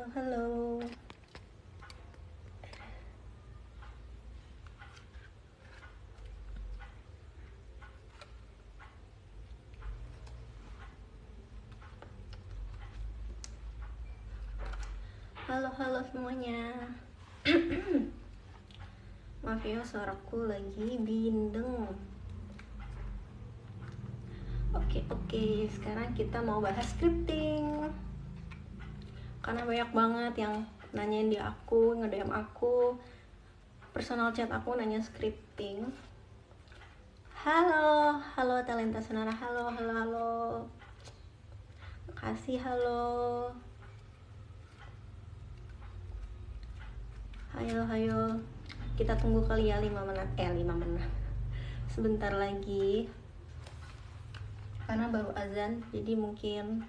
Halo, halo. Halo, halo semuanya. Maaf ya, suaraku lagi bindeng. Oke, sekarang kita mau bahas scripting. Karena banyak banget yang nanyain di aku, nge-DM aku, personal chat aku nanya scripting. Halo, halo Talenta Senara. Halo, halo, halo. Makasih, halo. Hayo. Kita tunggu kali ya 5 menit. 5 menit. Sebentar lagi. Karena baru azan, jadi mungkin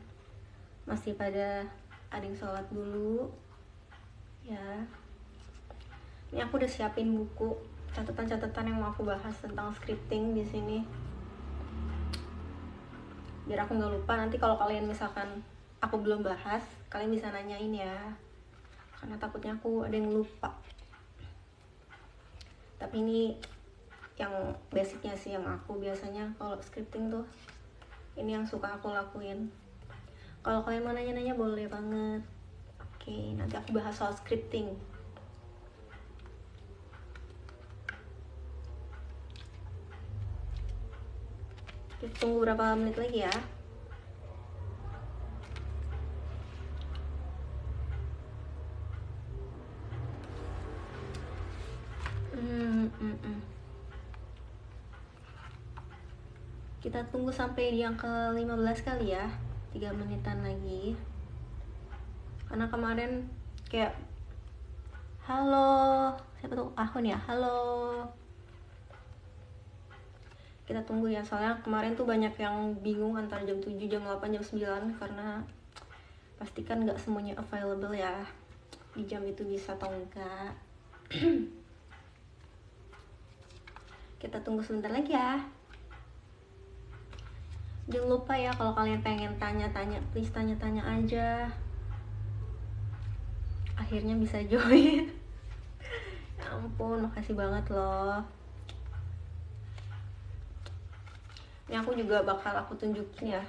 masih pada ada yang sholat dulu. Ya. Ini aku udah siapin buku, catatan-catatan yang mau aku bahas tentang scripting di sini. Biar aku nggak lupa, nanti kalau kalian misalkan aku belum bahas, kalian bisa nanyain ya. Karena takutnya aku ada yang lupa. Tapi ini yang basicnya sih, yang aku biasanya kalau scripting tuh ini yang suka aku lakuin. Kalau kalian mau nanya-nanya boleh banget. Oke, nanti aku bahas soal scripting. Kita tunggu berapa menit lagi ya. Kita tunggu sampai yang ke-15 kali ya. 3 menitan lagi. Karena kemarin kayak halo, siapa tuh? Ahun ya, halo. Kita tunggu ya, soalnya kemarin tuh banyak yang bingung antara jam 7, jam 8, jam 9. Karena pastikan gak semuanya available ya di jam itu bisa atau enggak. Kita tunggu sebentar lagi ya. Jangan lupa ya, kalau kalian pengen tanya-tanya, please tanya-tanya aja. Akhirnya bisa join. Ya ampun, makasih banget loh. Ini aku juga bakal aku tunjukin ya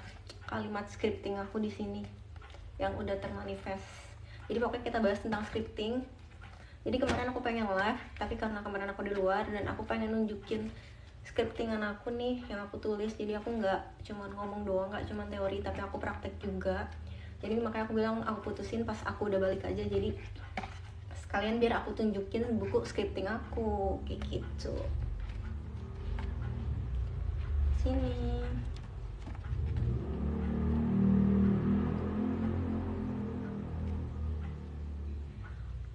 kalimat scripting aku di sini yang udah termanifest. Jadi pokoknya kita bahas tentang scripting. Jadi kemarin aku pengen live, tapi karena kemarin aku di luar dan aku pengen nunjukin scriptingan aku nih yang aku tulis. Jadi aku nggak cuma ngomong doang, nggak cuma teori, tapi aku praktek juga. Jadi makanya aku bilang aku putusin pas aku udah balik aja. Jadi sekalian biar aku tunjukin buku scripting aku kayak gitu. Sini.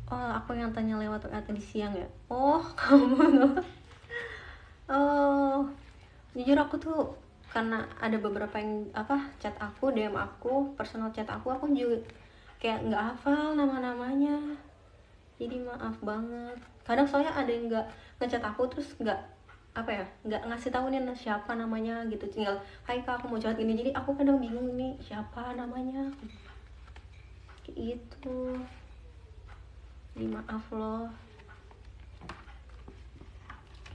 Oh, aku yang tanya lewat WA tadi siang ya. Oh, kamu. Oh, jujur aku tuh karena ada beberapa yang chat aku, DM aku, personal chat aku juga kayak nggak hafal nama-namanya. Jadi maaf banget. Kadang soalnya ada yang nggak ngechat aku terus nggak ngasih tahu nih siapa namanya gitu. Tinggal, hai kak, aku mau curhat ini. Jadi aku kadang bingung nih siapa namanya. Kayak gitu. Jadi maaf loh.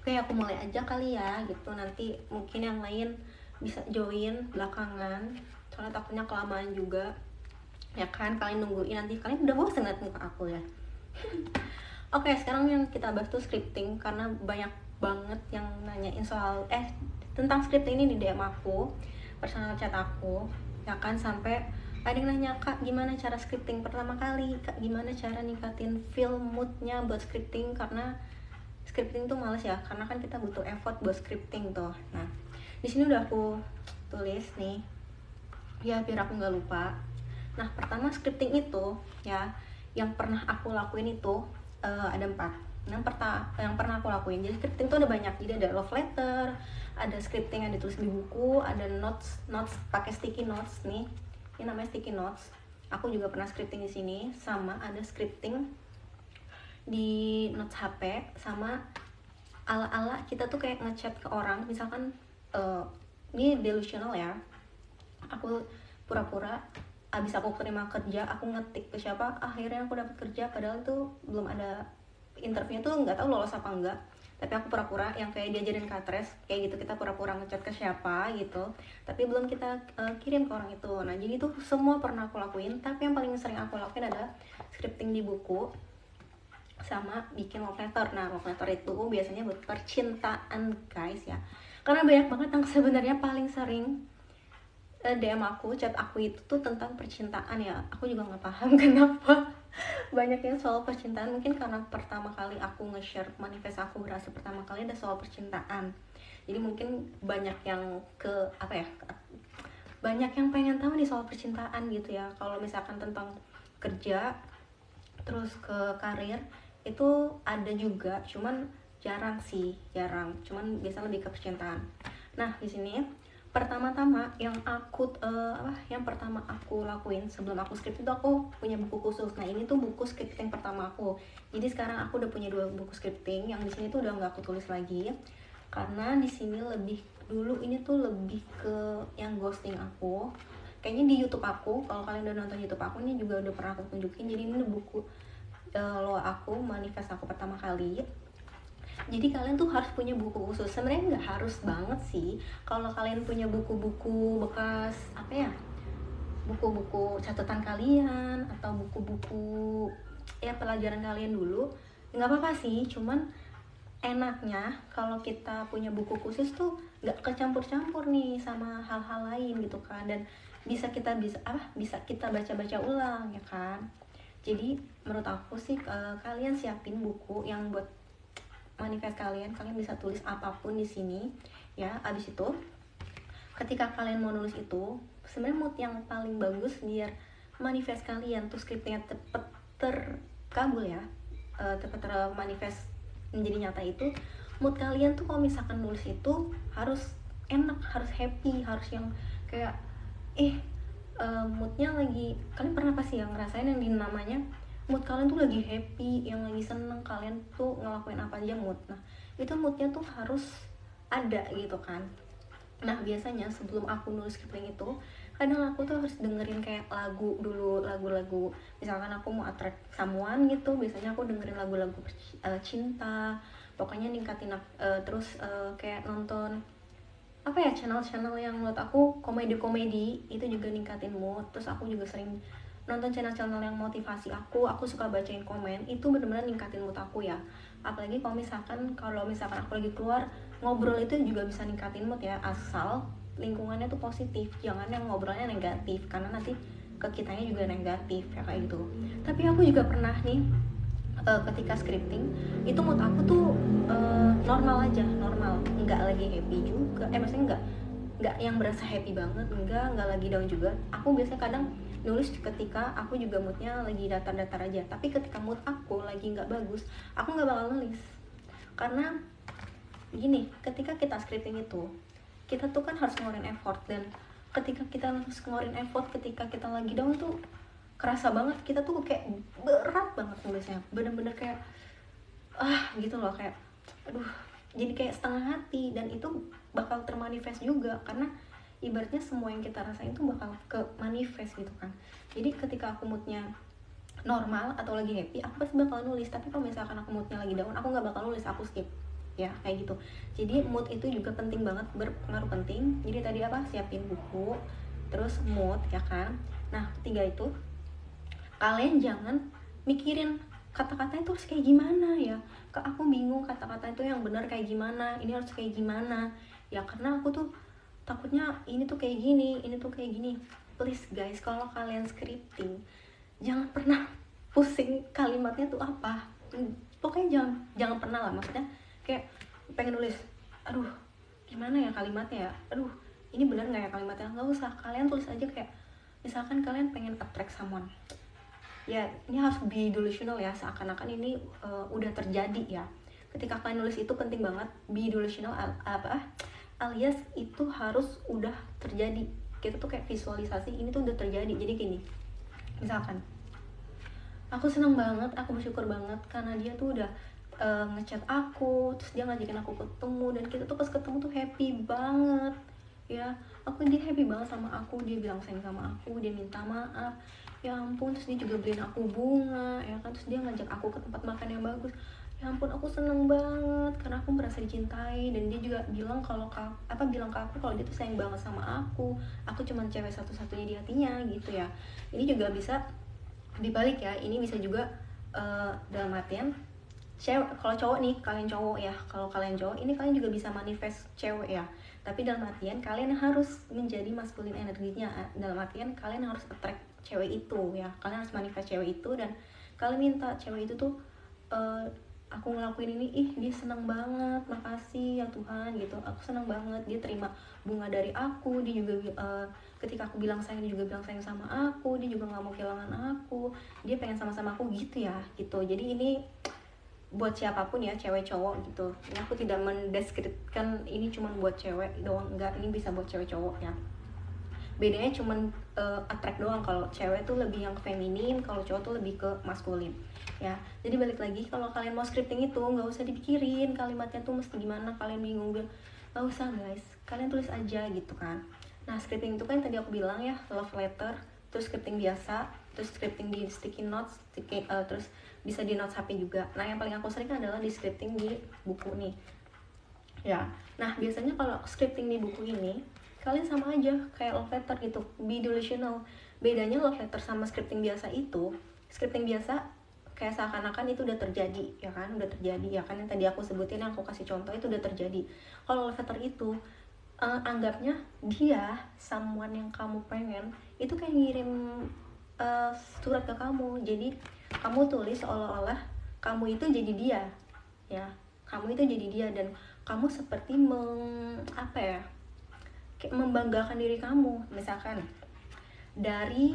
Oke, aku mulai aja kali ya gitu. Nanti mungkin yang lain bisa join belakangan. Soalnya takutnya kelamaan juga. Ya kan, kalian nungguin nanti kalian udah bosan ngeliat muka aku ya. Oke, sekarang yang kita bahas tuh scripting karena banyak banget yang nanyain soal tentang scripting ini di DM aku, personal chat aku, ya kan, sampai ada yang nanya, kak gimana cara scripting pertama kali, kak gimana cara ningkatin feel moodnya buat scripting, karena scripting tuh males ya, karena kan kita butuh effort buat scripting tuh. Nah, di sini udah aku tulis nih, ya biar aku nggak lupa. Nah, pertama scripting itu ya, yang pernah aku lakuin itu ada 4. Yang pernah aku lakuin, jadi scripting tuh ada banyak. Jadi ada love letter, ada scripting yang ditulis di buku, ada notes pakai sticky notes nih. Ini namanya sticky notes. Aku juga pernah scripting di sini, sama ada scripting di notes HP, sama ala-ala kita tuh kayak ngechat ke orang, misalkan ini delusional ya. Aku pura-pura abis aku terima kerja aku ngetik ke siapa, akhirnya aku dapat kerja padahal tuh belum ada interviewnya, tuh nggak tahu lolos apa enggak. Tapi aku pura-pura yang kayak diajarin katres kayak gitu, kita pura-pura ngechat ke siapa gitu tapi belum kita kirim ke orang itu. Nah jadi tuh semua pernah aku lakuin, tapi yang paling sering aku lakuin adalah scripting di buku sama bikin love letter. Nah love letter itu biasanya buat percintaan guys ya, karena banyak banget yang sebenarnya paling sering DM aku, chat aku itu tuh tentang percintaan ya. Aku juga nggak paham kenapa banyak yang soal percintaan. Mungkin karena pertama kali aku nge-share manifest aku berhasil pertama kali ada soal percintaan. Jadi mungkin banyak yang banyak yang pengen tahu nih soal percintaan gitu ya. Kalau misalkan tentang kerja terus ke karir itu ada juga, cuman jarang sih, cuman biasa lebih ke percintaan. Nah di sini pertama-tama yang pertama aku lakuin sebelum aku script itu aku punya buku khusus. Nah ini tuh buku scripting pertama aku. Jadi sekarang aku udah punya 2 buku scripting, yang di sini tuh udah nggak aku tulis lagi karena di sini ini tuh lebih ke yang ghosting aku. Kayaknya di YouTube aku, kalau kalian udah nonton YouTube aku ini juga udah pernah aku tunjukin. Jadi ini buku lo aku manifest aku pertama kali. Jadi kalian tuh harus punya buku khusus. Sebenarnya nggak harus banget sih. Kalau kalian punya buku-buku bekas buku-buku catatan kalian atau buku-buku ya pelajaran kalian dulu, nggak apa-apa sih. Cuman enaknya kalau kita punya buku khusus tuh nggak kecampur-campur nih sama hal-hal lain gitu kan, dan bisa kita baca-baca ulang ya kan. Jadi menurut aku sih kalian siapin buku yang buat manifest kalian bisa tulis apapun di sini ya. Abis itu ketika kalian mau nulis itu, sebenarnya mood yang paling bagus biar manifest kalian tuh scriptnya cepet terkabul ya, cepet termanifest menjadi nyata, itu mood kalian tuh kalau misalkan nulis itu harus enak, harus happy, harus yang kayak moodnya lagi, kalian pernah pasti yang ngerasain yang namanya mood kalian tuh lagi happy, yang lagi seneng, kalian tuh ngelakuin apa aja mood. Nah itu moodnya tuh harus ada gitu kan. Nah biasanya sebelum aku nulis scripting itu kadang aku tuh harus dengerin kayak lagu dulu, lagu-lagu misalkan aku mau attract someone gitu, biasanya aku dengerin lagu-lagu cinta, pokoknya ningkatin terus kayak nonton channel-channel yang menurut aku komedi-komedi itu juga ningkatin mood. Terus aku juga sering nonton channel-channel yang motivasi aku suka bacain komen, itu bener-bener ningkatin mood aku ya. Apalagi kalau misalkan aku lagi keluar ngobrol, itu juga bisa ningkatin mood ya, asal lingkungannya tuh positif, jangan yang ngobrolnya negatif karena nanti ke kitanya juga negatif ya kayak gitu. Tapi aku juga pernah nih ketika scripting itu mood aku tuh normal aja, nggak lagi happy juga, maksudnya nggak yang berasa happy banget, nggak lagi down juga. Aku biasanya kadang nulis ketika aku juga moodnya lagi datar-datar aja, tapi ketika mood aku lagi nggak bagus aku nggak bakal nulis. Karena gini, ketika kita scripting itu kita tuh kan harus ngeluarin effort, dan ketika kita harus ngeluarin effort ketika kita lagi down tuh kerasa banget, kita tuh kayak berat banget nulisnya, bener-bener kayak gitu loh, kayak aduh, jadi kayak setengah hati. Dan itu bakal termanifest juga karena ibaratnya semua yang kita rasain tuh bakal ke manifest gitu kan. Jadi ketika aku moodnya normal atau lagi happy aku pasti bakal nulis, tapi kalau misalkan aku moodnya lagi down aku nggak bakal nulis, aku skip ya kayak gitu. Jadi mood itu juga penting banget, berpengaruh penting. Jadi tadi siapin buku, terus mood ya kan. Nah ketiga itu kalian jangan mikirin kata-katanya tuh harus kayak gimana ya, aku bingung kata-kata itu yang benar kayak gimana, ini harus kayak gimana ya, karena aku tuh takutnya ini tuh kayak gini, ini tuh kayak gini. Please guys, kalau kalian scripting jangan pernah pusing kalimatnya tuh apa, pokoknya jangan pernah lah, maksudnya kayak pengen nulis aduh gimana ya kalimatnya ya, aduh ini benar nggak ya kalimatnya, nggak usah, kalian tulis aja kayak misalkan kalian pengen attract someone ya, ini harus be delusional ya, seakan-akan ini udah terjadi ya. Ketika kalian nulis itu penting banget be delusional, alias itu harus udah terjadi, kita tuh kayak visualisasi ini tuh udah terjadi. Jadi gini, misalkan aku seneng banget, aku bersyukur banget karena dia tuh udah ngechat aku, terus dia ngajakin aku ketemu, dan kita tuh pas ketemu tuh happy banget ya aku, dia happy banget sama aku, dia bilang sayang sama aku, dia minta maaf, ya ampun. Terus dia juga beliin aku bunga ya kan, terus dia ngajak aku ke tempat makan yang bagus. Ya ampun, aku seneng banget karena aku merasa dicintai. Dan dia juga bilang kalau bilang ke aku kalau dia tuh sayang banget sama aku cuman cewek satu-satunya di hatinya gitu ya. Ini juga bisa dibalik ya, ini bisa juga dalam artian cewek, kalau cowok nih, kalian cowok ya, kalau kalian cowok ini kalian juga bisa manifest cewek ya, tapi dalam artian kalian harus menjadi maskulin energinya, dalam artian kalian harus attract cewek itu ya, kalian harus manifest cewek itu, dan kalian minta cewek itu tuh uh, aku ngelakuin ini, ih dia seneng banget, makasih ya Tuhan gitu, aku seneng banget dia terima bunga dari aku, dia juga ketika aku bilang sayang, dia juga bilang sayang sama aku, dia juga nggak mau kehilangan aku, dia pengen sama-sama aku gitu ya gitu. Jadi ini buat siapapun ya, cewek cowok gitu. Ini aku tidak mendeskripsikan ini cuma buat cewek doang, enggak, ini bisa buat cewek cowok ya. Bedanya cuman attract doang, kalau cewek tuh lebih yang feminin, kalau cowok tuh lebih ke maskulin ya. Jadi balik lagi, kalau kalian mau scripting itu nggak usah dipikirin kalimatnya tuh mesti gimana, kalian bingung bilang nggak usah guys, kalian tulis aja gitu kan. Nah scripting itu kan tadi aku bilang ya, love letter, terus scripting biasa, terus scripting di sticky notes, terus bisa di notes HP juga. Nah yang paling aku sering adalah di scripting di buku nih ya. Nah biasanya kalau scripting di buku ini kalian sama aja kayak love letter gitu, be delusional. Bedanya love letter sama scripting biasa itu, scripting biasa kayak seakan-akan itu udah terjadi ya kan, udah terjadi ya kan, yang tadi aku sebutin, yang aku kasih contoh itu udah terjadi. Kalau love letter itu anggapnya dia someone yang kamu pengen itu kayak ngirim surat ke kamu. Jadi kamu tulis seolah-olah kamu itu jadi dia ya, kamu itu jadi dia, dan kamu seperti apa ya, kayak membanggakan diri kamu. Misalkan dari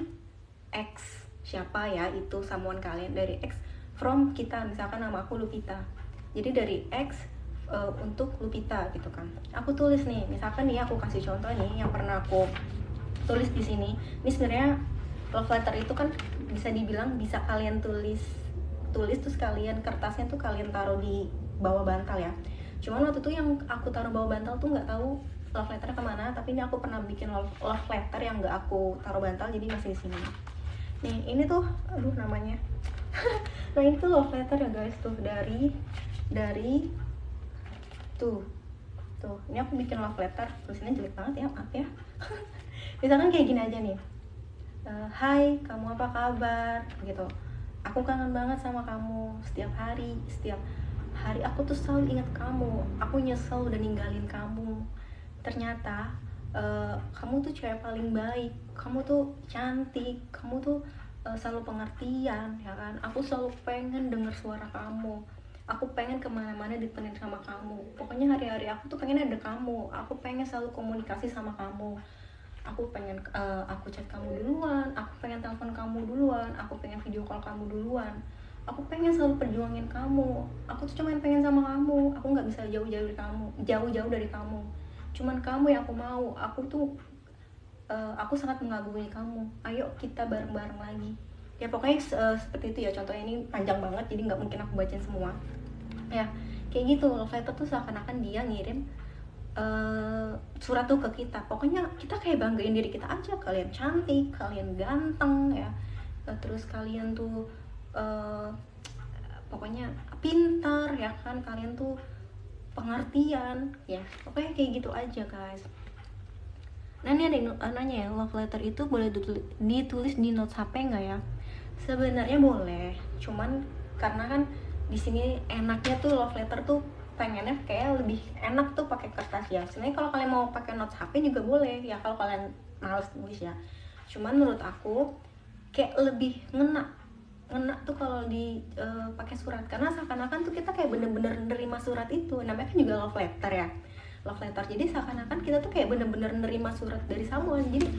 X siapa ya, itu someone kalian, dari X from kita, misalkan nama aku Lupita, jadi dari X untuk Lupita gitu kan. Aku tulis nih, misalkan nih aku kasih contoh nih yang pernah aku tulis di sini. Ini sebenarnya love letter itu kan bisa dibilang bisa kalian tulis terus kalian kertasnya tuh kalian taruh di bawah bantal ya. Cuman waktu itu yang aku taruh bawah bantal tuh nggak tahu love letter kemana, tapi ini aku pernah bikin love letter yang nggak aku taruh bantal, jadi masih di sini. Nih ini tuh, aduh namanya. Nah ini tuh love letter ya guys, tuh dari tuh ini aku bikin love letter, tulisannya jelek banget ya, maaf ya. Misalkan kayak gini aja nih, hai kamu apa kabar gitu, aku kangen banget sama kamu, setiap hari aku tuh selalu ingat kamu, aku nyesel udah ninggalin kamu, ternyata kamu tuh cewek paling baik, kamu tuh cantik, kamu tuh selalu pengertian ya kan, aku selalu pengen denger suara kamu, aku pengen kemana-mana ditemenin sama kamu, pokoknya hari-hari aku tuh pengen ada kamu, aku pengen selalu komunikasi sama kamu, aku pengen aku chat kamu duluan, aku pengen telepon kamu duluan, aku pengen video call kamu duluan, aku pengen selalu perjuangin kamu, aku tuh cuman pengen sama kamu, aku nggak bisa jauh-jauh dari kamu, cuman kamu yang aku mau, aku tuh aku sangat mengagumi kamu, ayo kita bareng-bareng lagi ya. Pokoknya seperti itu ya, contohnya ini panjang banget jadi nggak mungkin aku bacain semua ya. Kayak gitu, love letter tuh seakan-akan dia ngirim surat tuh ke kita, pokoknya kita kayak banggain diri kita aja, kalian cantik, kalian ganteng ya, terus kalian tuh pokoknya pintar ya kan, kalian tuh pengertian ya, pokoknya kayak gitu aja guys. Nah ini ada yang nanya ya, love letter itu boleh ditulis di notes HP nggak ya? Sebenarnya boleh, cuman karena kan di sini enaknya tuh love letter tuh pengennya kayak lebih enak tuh pakai kertas ya. Sebenarnya kalau kalian mau pakai notes HP juga boleh ya, kalau kalian males nulis ya. Cuman menurut aku kayak lebih ngena tuh kalau di pakai surat, karena seakan-akan tuh kita kayak bener-bener nerima surat itu, namanya kan juga love letter ya, love letter. Jadi seakan-akan kita tuh kayak bener-bener nerima surat dari someone. Jadi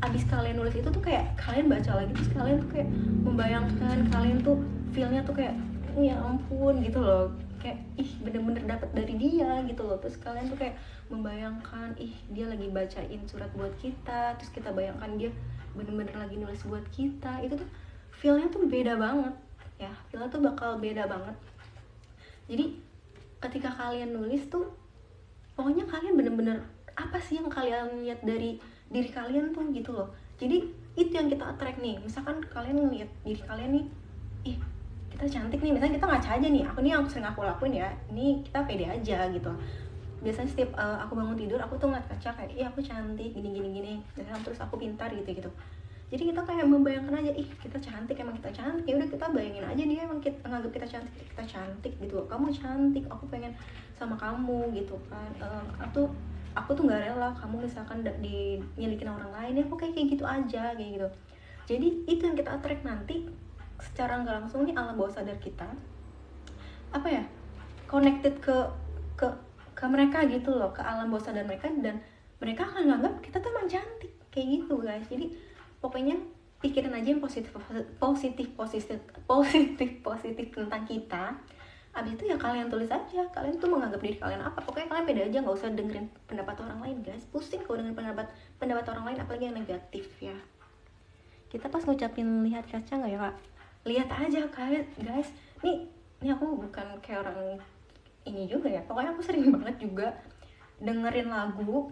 abis kalian nulis itu tuh kayak kalian baca lagi, terus kalian tuh kayak membayangkan, kalian tuh feelnya tuh kayak ya ampun gitu loh, kayak ih bener-bener dapet dari dia gitu loh. Terus kalian tuh kayak membayangkan, ih dia lagi bacain surat buat kita, terus kita bayangkan dia bener-bener lagi nulis buat kita. Itu tuh feelnya tuh beda banget ya, feelnya tuh bakal beda banget. Jadi ketika kalian nulis tuh pokoknya kalian bener-bener apa sih yang kalian lihat dari diri kalian tuh gitu loh. Jadi itu yang kita attract nih. Misalkan kalian ngeliat diri kalian nih, ih kita cantik nih, misalnya kita ngaca aja nih, aku nih yang sering aku lakuin ya, ini kita pede aja gitu. Biasanya setiap aku bangun tidur aku tuh ngeliat kaca kayak, ih aku cantik gini gini gini, terus aku pintar gitu gitu. Jadi kita kayak membayangkan aja, ih kita cantik, emang kita cantik, ya udah kita bayangin aja dia emang kita nganggap kita cantik gitu. Kamu cantik, aku pengen sama kamu gitu kan. Aku tuh nggak rela kamu misalkan dimilikin orang lain, ya aku kayak gitu aja kayak gitu. Jadi itu yang kita attract nanti secara nggak langsung nih, alam bawah sadar kita apa ya, connected ke ke mereka gitu loh, ke alam bawah sadar mereka, dan mereka akan nganggap kita tuh emang cantik kayak gitu guys. Jadi pokoknya pikirin aja yang positif tentang kita. Abis itu ya kalian tulis aja, kalian tuh menganggap diri kalian apa. Pokoknya kalian beda aja, nggak usah dengerin pendapat orang lain guys. Pusing kalau dengerin pendapat orang lain, apalagi yang negatif ya. Kita pas ngucapin lihat kaca nggak ya kak, lihat aja kalian guys. Nih aku bukan kayak orang ini juga ya, pokoknya aku sering banget juga dengerin lagu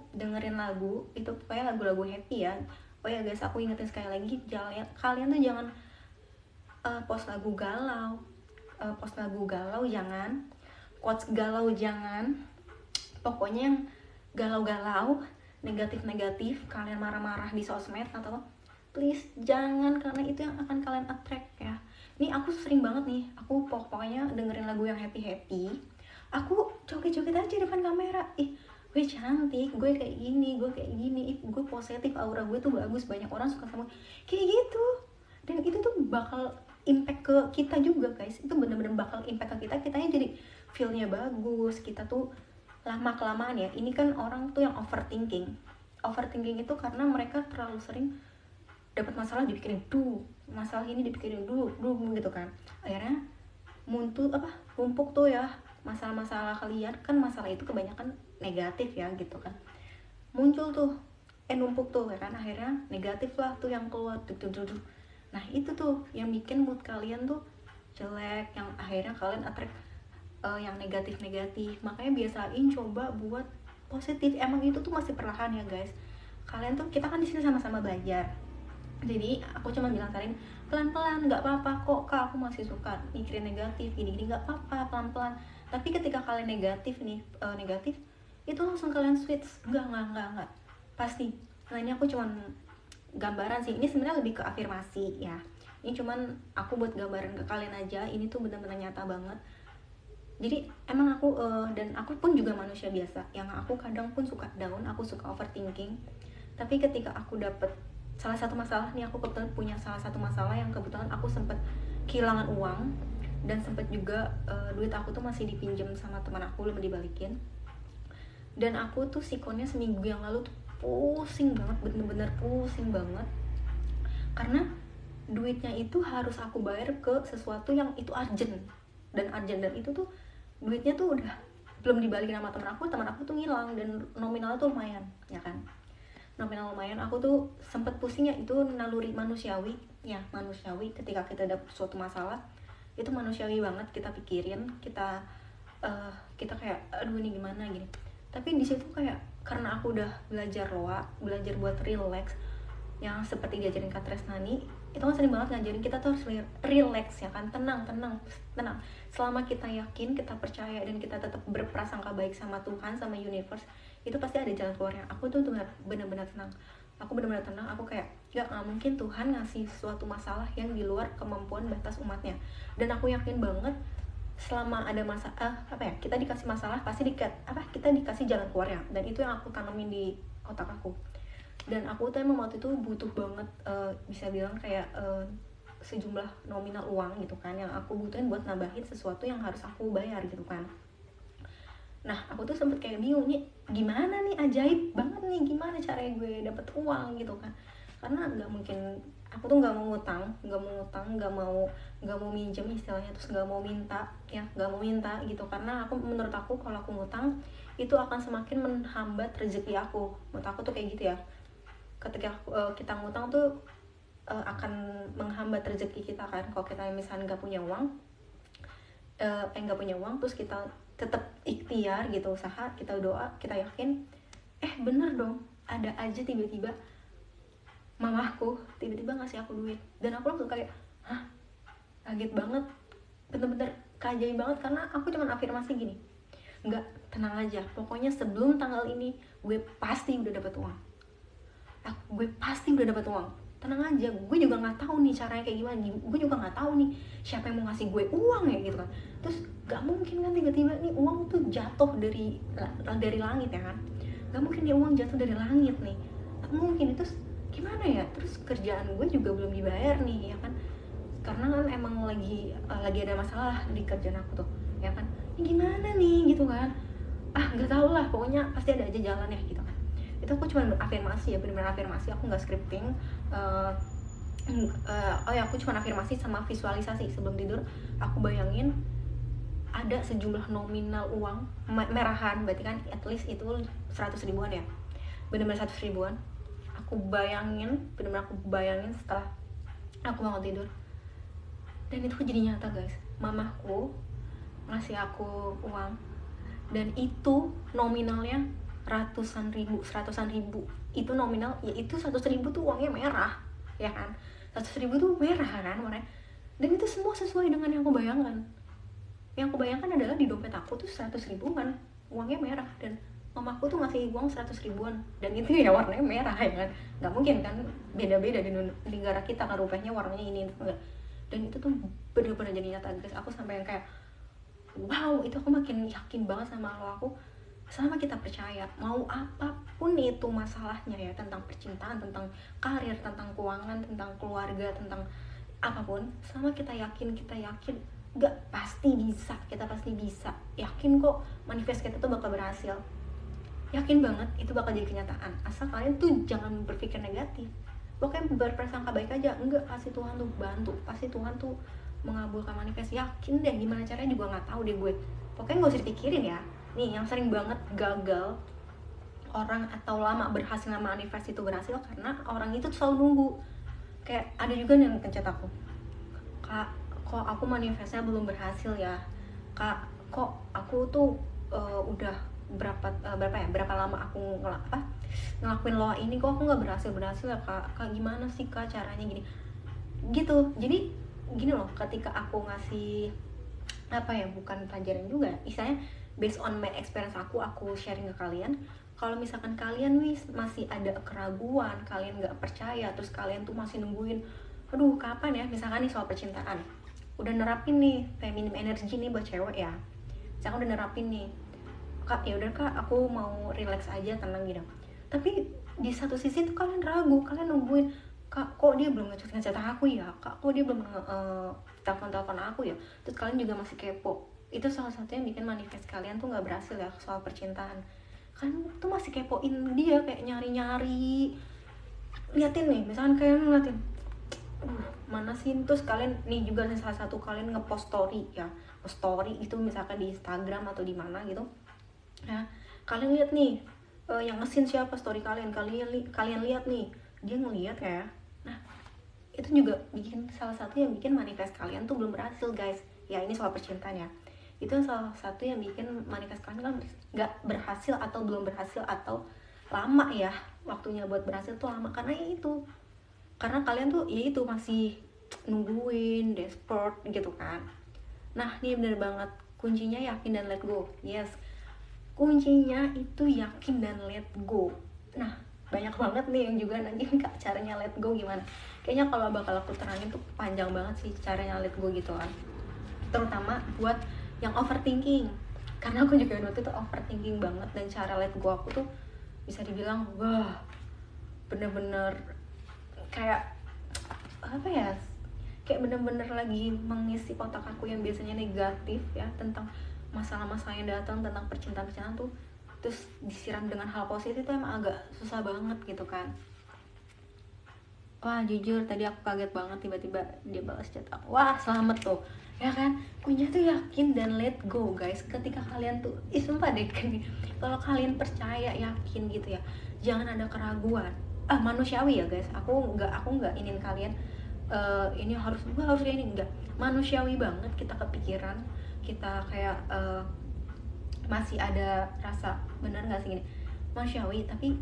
itu, pokoknya lagu-lagu happy ya. Oh ya guys, aku ingetin sekali lagi, kalian tuh jangan post lagu galau jangan, quotes galau jangan, pokoknya yang galau-galau, negatif-negatif, kalian marah-marah di sosmed atau please jangan, karena itu yang akan kalian attract ya. Ini aku sering banget nih, aku pokoknya dengerin lagu yang happy, aku joget-joget aja depan kamera, ih gue cantik, gue kayak gini, ih gue positif, aura gue tuh bagus, banyak orang suka sama kayak gitu. Dan itu tuh bakal impact ke kita juga guys, itu bener-bener bakal impact ke kitanya jadi feelnya bagus. Kita tuh lama kelamaan ya, ini kan orang tuh yang overthinking itu karena mereka terlalu sering dapat masalah dipikirin masalah ini dipikirin dulu gitu kan, akhirnya numpuk tuh ya masalah-masalah kalian. Kan masalah itu kebanyakan negatif ya gitu kan, muncul tuh numpuk tuh ya kan, akhirnya negatif lah tuh yang keluar tuh. Nah itu tuh yang bikin mood kalian tuh jelek, yang akhirnya kalian attract yang negatif. Makanya biasain coba buat positif. Emang itu tuh masih perlahan ya guys, kalian tuh, kita kan di sini sama-sama belajar. Jadi aku cuma bilang kalian pelan-pelan, nggak apa-apa kok kak, aku masih suka mikirin negatif gini-gini, nggak apa-apa, pelan-pelan. Tapi ketika kalian negatif itu langsung kalian switch, nggak pasti. Nah ini aku cuman gambaran sih, ini sebenarnya lebih ke afirmasi ya, ini cuman aku buat gambaran ke kalian aja, ini tuh benar-benar nyata banget. Jadi emang aku dan aku pun juga manusia biasa yang aku kadang pun suka down, aku suka overthinking. Tapi ketika aku dapet salah satu masalah nih, aku kebetulan punya salah satu masalah yang kebetulan aku sempat kehilangan uang, dan sempat juga duit aku tuh masih dipinjam sama teman aku, belum dibalikin. Dan aku tuh sikonnya seminggu yang lalu tuh pusing banget, bener-bener pusing banget, karena duitnya itu harus aku bayar ke sesuatu yang itu urgent, dan itu tuh duitnya tuh udah belum dibalikin sama teman aku tuh ngilang, dan nominalnya tuh lumayan ya kan, nominal lumayan. Aku tuh sempet pusingnya, itu naluri manusiawi ya, manusiawi. Ketika kita dapet suatu masalah itu manusiawi banget kita pikirin, kita kayak aduh ini gimana gini. Tapi di situ kayak karena aku udah belajar buat relax, yang seperti diajarin Kak Tresnani, itu kan sering banget ngajarin kita tuh harus relax ya kan, tenang. Selama kita yakin, kita percaya, dan kita tetap berprasangka baik sama Tuhan, sama universe, itu pasti ada jalan keluarnya. Aku tuh benar-benar tenang. Aku kayak gak mungkin Tuhan ngasih suatu masalah yang di luar kemampuan batas umatnya. Dan aku yakin banget selama ada kita dikasih masalah, pasti kita dikasih jalan keluarnya. Dan itu yang aku tanamin di otak aku. Dan aku tuh emang waktu itu butuh banget, bisa bilang kayak sejumlah nominal uang gitu kan, yang aku butuhin buat nambahin sesuatu yang harus aku bayar gitu kan. Nah aku tuh sempet kayak bingung nih, gimana nih, ajaib banget nih, gimana caranya gue dapet uang gitu kan. Karena nggak mungkin, aku tuh nggak mau ngutang, nggak mau minjem istilahnya, terus nggak mau minta gitu. Karena menurut aku kalau aku ngutang itu akan semakin menghambat rezeki aku. Menurut aku tuh kayak gitu ya, ketika kita ngutang tuh akan menghambat rezeki kita kan. Kalau kita misalnya nggak punya uang, terus kita tetap ikhtiar gitu, usaha, kita doa, kita yakin bener dong, ada aja tiba-tiba mamaku tiba-tiba ngasih aku duit, dan aku langsung kayak hah, kaget banget, bener-bener kaget banget, karena aku cuma afirmasi gini, enggak, tenang aja, pokoknya sebelum tanggal ini gue pasti udah dapat uang, gue pasti udah dapat uang, tenang aja. Gue juga nggak tahu nih caranya kayak gimana, gue juga nggak tahu nih siapa yang mau ngasih gue uang ya gitu kan. Terus nggak mungkin kan tiba-tiba nih uang tuh jatuh dari langit ya kan, nggak mungkin nih uang jatuh dari langit nih, nggak mungkin. Terus gimana ya, terus kerjaan gue juga belum dibayar nih ya kan, karena kan emang lagi ada masalah di kerjaan aku tuh ya kan. Ini gimana nih gitu kan, nggak tahu lah, pokoknya pasti ada aja jalan ya gitu kan. Itu aku cuma afirmasi ya, benar-benar afirmasi, aku nggak scripting. Aku cuma afirmasi sama visualisasi. Sebelum tidur aku bayangin ada sejumlah nominal uang merahan, berarti kan at least itu 100 ribuan ya, benar-benar 100 ribuan. Aku bayangin, benar-benar aku bayangin setelah aku bangun tidur, dan itu jadi nyata guys. Mamaku ngasih aku uang, dan itu nominalnya ratusan ribu. Itu nominal, ya itu 100 ribu tuh uangnya merah ya kan, 100 ribu tuh merah kan warnanya. Dan itu semua sesuai dengan yang aku bayangkan. Yang aku bayangkan adalah di dompet aku tuh 100 ribuan uangnya merah, dan mamaku tuh ngasih uang 100 ribuan, dan itu ya warnanya merah ya kan. Nggak mungkin kan, beda-beda di negara kita kan rupiahnya warnanya ini enggak. Dan itu tuh bener-bener jadi nyata guys. Aku sampai yang kayak wow, itu aku makin yakin banget sama Allah. Aku selama kita percaya, mau apapun itu masalahnya ya, tentang percintaan, tentang karir, tentang keuangan, tentang keluarga, tentang apapun, selama kita yakin gak pasti bisa, kita pasti bisa. Yakin kok manifest kita tuh bakal berhasil, yakin banget itu bakal jadi kenyataan. Asal kalian tuh jangan berpikir negatif, pokoknya berprasangka baik aja. Enggak, pasti Tuhan tuh bantu, pasti Tuhan tuh mengabulkan manifest. Yakin deh, gimana caranya juga nggak tahu deh gue, pokoknya nggak usah dipikirin ya. Nih yang sering banget gagal orang atau lama berhasil manifest itu berhasil karena orang itu selalu nunggu. Kayak ada juga nih yang kencet aku, kak kok aku manifestnya belum berhasil ya kak, kok aku tuh udah berapa lama aku ngelakuin loa ini, kok aku nggak berhasil ya kak, gimana sih kak caranya gini gitu. Jadi gini loh, ketika aku ngasih bukan pelajaran juga, istilahnya based on my experience, aku sharing ke kalian. Kalau misalkan kalian masih ada keraguan, kalian nggak percaya, terus kalian tuh masih nungguin aduh kapan ya, misalkan nih soal percintaan, udah nerapin nih feminim energy nih buat cewek ya, misalkan udah nerapin nih kak, ya udah kak aku mau relax aja, tenang gitu. Tapi di satu sisi tuh kalian ragu, kalian nungguin kak kok dia belum ngechat aku ya, kak kok dia belum telepon aku ya, terus kalian juga masih kepo. Itu salah satu yang bikin manifest kalian tuh nggak berhasil ya soal percintaan. Kalian tuh masih kepoin dia, kayak nyari-nyari, liatin nih, misalkan kalian ngeliatin mana sih, terus kalian nih juga salah satu kalian ngepost story ya, story itu misalkan di Instagram atau di mana gitu ya, kalian lihat nih yang ngesin siapa story kalian lihat nih dia ngelihat ya. Nah itu juga bikin salah satu yang bikin manifest kalian tuh belum berhasil guys ya. Ini soal percintaan ya, itu salah satu yang bikin manifest kalian kan nggak berhasil atau belum berhasil atau lama ya waktunya buat berhasil tuh lama, karena itu karena kalian tuh ya itu masih nungguin, desperate gitu kan. Nah ini bener banget kuncinya, yakin dan let go. Yes, kuncinya itu yakin dan let go. Nah banyak banget nih yang juga nanti kak caranya let go gimana. Kayaknya kalau bakal aku terangin tuh panjang banget sih caranya let go gitu kan, terutama buat yang overthinking, karena aku juga waktu itu overthinking banget. Dan cara let go aku tuh bisa dibilang wah bener-bener kayak kayak bener-bener lagi mengisi otak aku yang biasanya negatif ya, tentang masalah-masalah yang datang, tentang percintaan tuh, terus disiram dengan hal positif tuh emang agak susah banget gitu kan. Wah jujur tadi aku kaget banget tiba-tiba dia balas chat aku, wah selamat tuh ya kan. Kuncinya tuh yakin dan let go guys. Ketika kalian tuh sumpah deh kalau kalian percaya, yakin gitu ya, jangan ada keraguan. Manusiawi ya guys, aku nggak ingin kalian ini harus ini, enggak, manusiawi banget kita kepikiran, kita kayak masih ada rasa benar nggak sih gini, manusiawi, tapi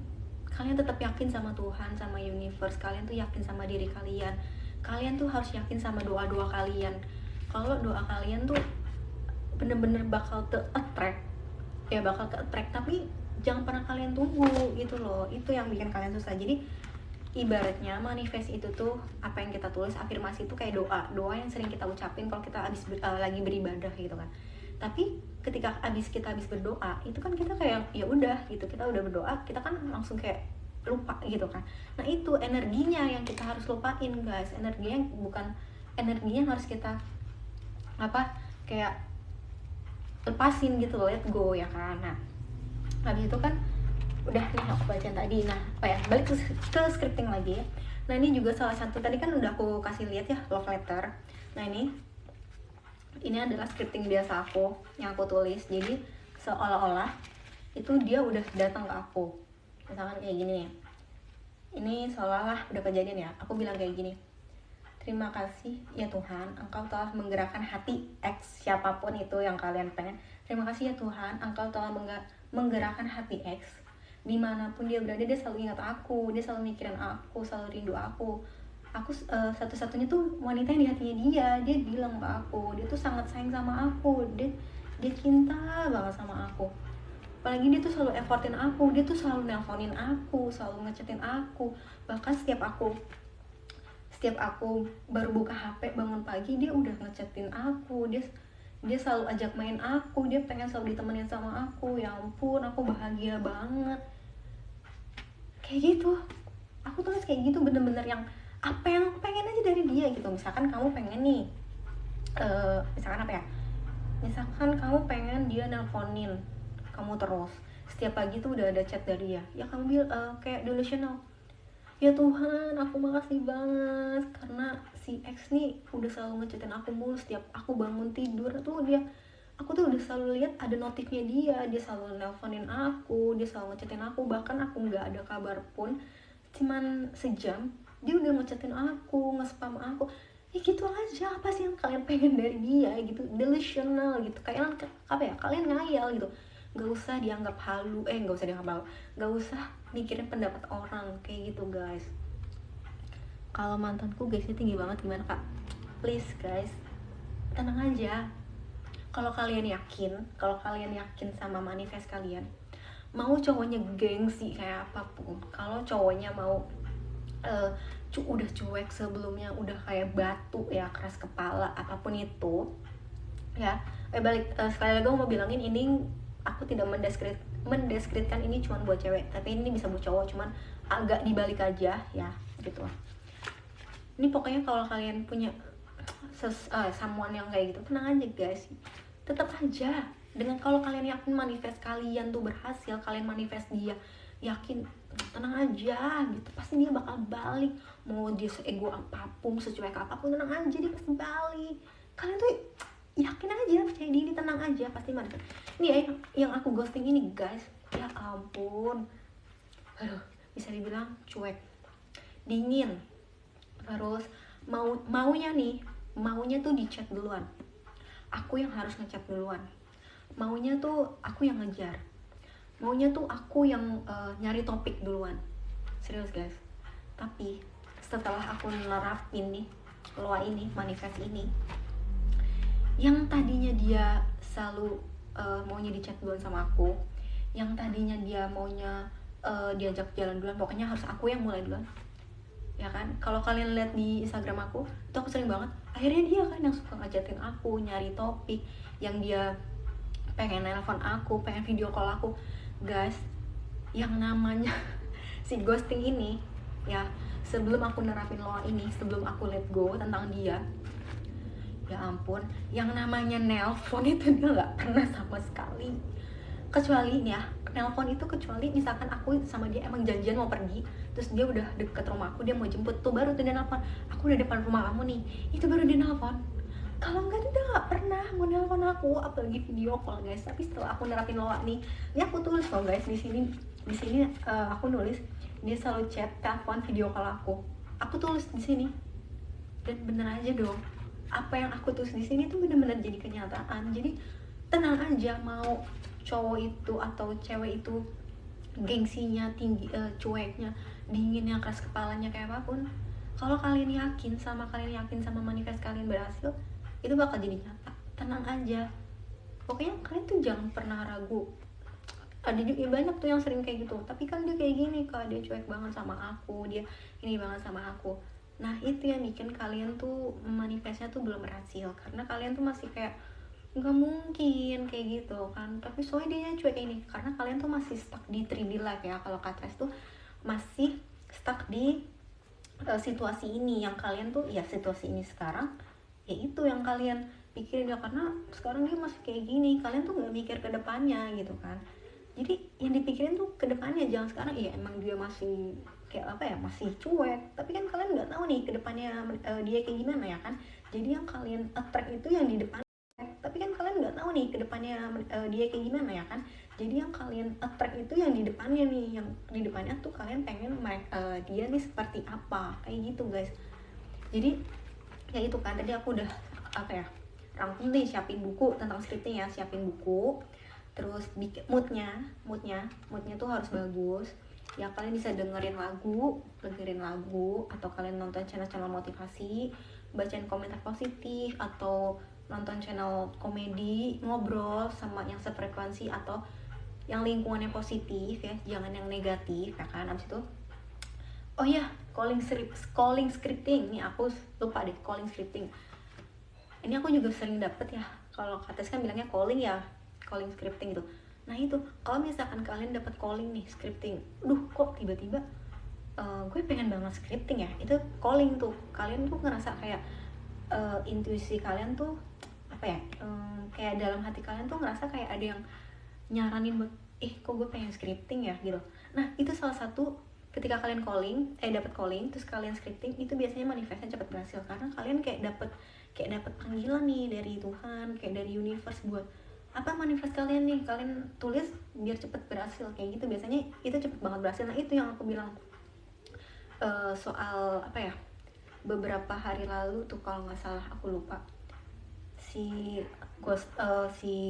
kalian tetap yakin sama Tuhan, sama universe. Kalian tuh yakin sama diri kalian. Kalian tuh harus yakin sama doa-doa kalian. Kalau doa kalian tuh bener-bener bakal attract, ya bakal ke attract, tapi jangan pernah kalian tunggu gitu loh. Itu yang bikin kalian susah. Jadi ibaratnya manifest itu tuh apa yang kita tulis, afirmasi itu kayak doa yang sering kita ucapin kalau kita lagi beribadah gitu kan. Tapi ketika kita habis berdoa itu kan kita kayak ya udah gitu, kita udah berdoa, kita kan langsung kayak lupa gitu kan. Nah itu energinya yang kita harus lupain guys, energinya harus kita kayak lepasin gitu, let go ya kan. Nah habis itu kan udah nih aku bacain tadi. Nah balik ke scripting lagi ya. Nah ini juga salah satu, tadi kan udah aku kasih lihat ya love letter. Nah ini adalah scripting biasa aku yang aku tulis. Jadi seolah-olah itu dia udah datang ke aku, misalkan kayak gini ya. Ini seolah-olah udah kejadian ya. Aku bilang kayak gini, terima kasih ya Tuhan, Engkau telah menggerakkan hati X, siapapun itu yang kalian pengen. Terima kasih ya Tuhan, Engkau telah menggerakkan hati X. Dimanapun dia berada, dia selalu ingat aku, dia selalu mikirin aku, selalu rindu aku. Aku satu-satunya tuh wanita yang di hatinya dia. Dia bilang ke aku, dia tuh sangat sayang sama aku, dia cinta banget sama aku. Apalagi dia tuh selalu effortin aku, dia tuh selalu nelponin aku, selalu ngechatin aku. Bahkan setiap aku baru buka HP bangun pagi, dia udah ngechatin aku, dia selalu ajak main aku, dia pengen selalu ditemenin sama aku. Ya ampun, aku bahagia banget kayak gitu. Aku tulis kayak gitu bener-bener yang apa yang aku pengen aja dari dia gitu. Misalkan kamu pengen nih misalkan kamu pengen dia nelponin kamu terus setiap pagi tuh udah ada chat dari dia, ya kamu bilang kayak delusional, ya Tuhan aku makasih banget karena si X nih udah selalu ngechatin aku mulu. Setiap aku bangun tidur tuh aku tuh udah selalu lihat ada notifnya dia selalu nelponin aku, dia selalu ngechatin aku. Bahkan aku nggak ada kabar pun, cuman sejam dia udah ngechatin aku, nge-spam aku. Ya gitu aja, apa sih yang kalian pengen dari dia gitu, delusional gitu. Kayak kalian ngayal gitu. Gak usah dianggap halu, gak usah mikirin pendapat orang kayak gitu guys. Kalau mantanku gaisnya tinggi banget, gimana kak? Please guys, tenang aja. Kalau kalian yakin sama manifest kalian, mau cowoknya gengsi kayak apapun, kalau cowoknya mau udah cuek sebelumnya, udah kayak batu ya, keras kepala, apapun itu ya. Sekali lagi aku mau bilangin, ini aku tidak mendeskripsikan ini cuma buat cewek, tapi ini bisa buat cowok, cuman agak dibalik aja ya gitu. Ini pokoknya kalau kalian punya someone yang kayak gitu, tenang aja guys, tetap aja dengan kalau kalian yakin manifest kalian tuh berhasil, kalian manifest dia, yakin, tenang aja gitu, pasti dia bakal balik. Mau dia seego apapun, secuek apapun, tenang aja, dia pasti balik. Kalian tuh yakin aja, percaya diri, tenang aja, pasti manifest. Ini yang aku ghosting ini guys, ya ampun, bisa dibilang cuek, dingin. Terus maunya tuh di chat duluan, aku yang harus ngechat duluan. Maunya tuh aku yang ngejar, maunya tuh aku yang nyari topik duluan. Serius guys. Tapi setelah aku nerapin nih loa ini, manifest ini, yang tadinya dia selalu maunya di chat duluan sama aku, yang tadinya dia maunya diajak jalan duluan, pokoknya harus aku yang mulai duluan ya kan. Kalau kalian lihat di Instagram aku itu, aku sering banget, akhirnya dia kan yang suka ngajakin aku, nyari topik, yang dia pengen nelpon aku, pengen video call aku. Guys, yang namanya si ghosting ini ya, sebelum aku nerapin loa ini, sebelum aku let go tentang dia, ya ampun, yang namanya nelpon itu dia nggak pernah sama sekali. Kecuali nih ya, nelpon itu kecuali misalkan aku sama dia emang janjian mau pergi, terus dia udah deket rumahku, dia mau jemput, tuh baru tuh dia nelpon, aku udah depan rumah kamu nih, itu baru dia nelpon. Kalau enggak dia nggak pernah mau nelpon aku, apalagi video call guys. Tapi setelah aku nerapin loa nih, ini aku tulis loh guys, di sini aku nulis, dia selalu chat, telepon, video call aku tulis di sini. Dan bener aja dong, apa yang aku tulis di sini tuh bener-bener jadi kenyataan. Jadi tenang aja, mau cowok itu atau cewek itu gengsinya tinggi, cueknya, dinginnya, keras kepalanya, kayak apapun, kalau kalian yakin sama manifest kalian berhasil, itu bakal jadi nyata. Tenang aja, pokoknya kalian tuh jangan pernah ragu. Ada juga banyak tuh yang sering kayak gitu, tapi kan dia kayak gini kak, dia cuek banget sama aku, dia ini banget sama aku. Nah itu yang bikin kalian tuh manifestnya tuh belum berhasil, karena kalian tuh masih kayak nggak mungkin kayak gitu kan. Tapi soalnya dia cuek ini karena kalian tuh masih stuck di 3D life ya. Kalau Katres tuh masih stuck di situasi ini yang kalian tuh ya, situasi ini sekarang ya itu yang kalian pikirin ya, karena sekarang dia masih kayak gini, kalian tuh nggak mikir ke depannya gitu kan. Jadi yang dipikirin tuh ke depannya, jangan sekarang. Iya emang dia masih kayak apa ya, masih cuek, tapi kan kalian nggak tahu nih ke depannya dia kayak gimana ya kan. Jadi yang kalian attract itu yang di depan, tapi kan kalian nggak tahu nih ke depannya dia kayak gimana ya kan. Jadi yang kalian attract itu yang di depannya nih, yang di depannya tuh kalian pengen dia nih seperti apa, kayak gitu guys. Jadi ya itu kan, tadi aku udah apa ya, rangkum nih, siapin buku tentang scripting ya, siapin buku, terus bikin moodnya tuh harus bagus ya. Kalian bisa dengerin lagu atau kalian nonton channel motivasi, bacain komentar positif, atau nonton channel komedi, ngobrol sama yang sefrekuensi atau yang lingkungannya positif ya, jangan yang negatif ya kan. Abis itu oh iya, calling scripting nih, aku lupa deh, calling scripting ini aku juga sering dapet ya. Kalau Kates kan bilangnya calling ya, calling scripting gitu. Nah itu kalau misalkan kalian dapat calling nih scripting, kok tiba-tiba gue pengen banget scripting ya, itu calling tuh. Kalian tuh ngerasa kayak intuisi kalian tuh apa ya, kayak dalam hati kalian tuh ngerasa kayak ada yang nyaranin buat kok gue pengen scripting ya gitu. Nah itu salah satu, ketika kalian dapat calling terus kalian scripting, itu biasanya manifestnya cepat berhasil, karena kalian kayak dapat panggilan nih dari Tuhan, kayak dari universe buat apa manifest kalian nih, kalian tulis biar cepet berhasil kayak gitu. Biasanya itu cepet banget berhasil. Nah itu yang aku bilang soal apa ya, beberapa hari lalu tuh kalau nggak salah, aku lupa, si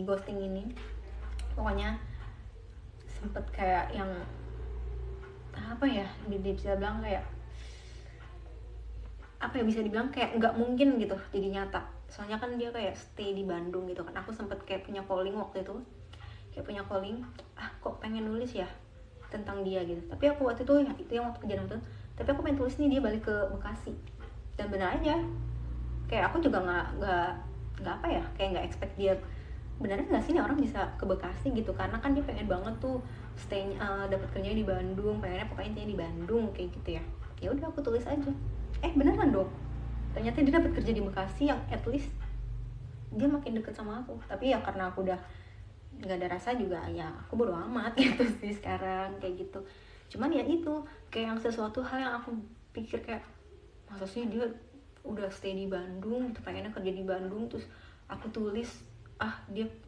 ghosting ini pokoknya sempet kayak yang apa ya, dia bisa bilang kayak apa ya, bisa dibilang kayak nggak mungkin gitu jadi nyata. Soalnya kan dia kayak stay di Bandung gitu kan. Aku sempet kayak punya calling waktu itu, kok pengen nulis ya tentang dia gitu. Tapi aku waktu itu ya, itu yang waktu kejadian itu, tapi aku pengen tulis nih dia balik ke Bekasi. Dan benar aja, kayak aku juga nggak apa ya, kayak nggak expect dia beneran nggak sih nih orang bisa ke Bekasi gitu, karena kan dia pengen banget tuh stay dapat kerja di Bandung, pengennya pokoknya intinya di Bandung kayak gitu ya. Ya udah aku tulis aja, beneran dong, ternyata dia dapat kerja di Bekasi, yang at least dia makin deket sama aku. Tapi ya karena aku udah nggak ada rasa juga ya, aku bodo amat gitu sih sekarang kayak gitu. Cuman ya itu kayak yang sesuatu hal yang aku pikir kayak, masa sih dia udah stay di Bandung gitu, pengennya kerja di Bandung, terus aku tulis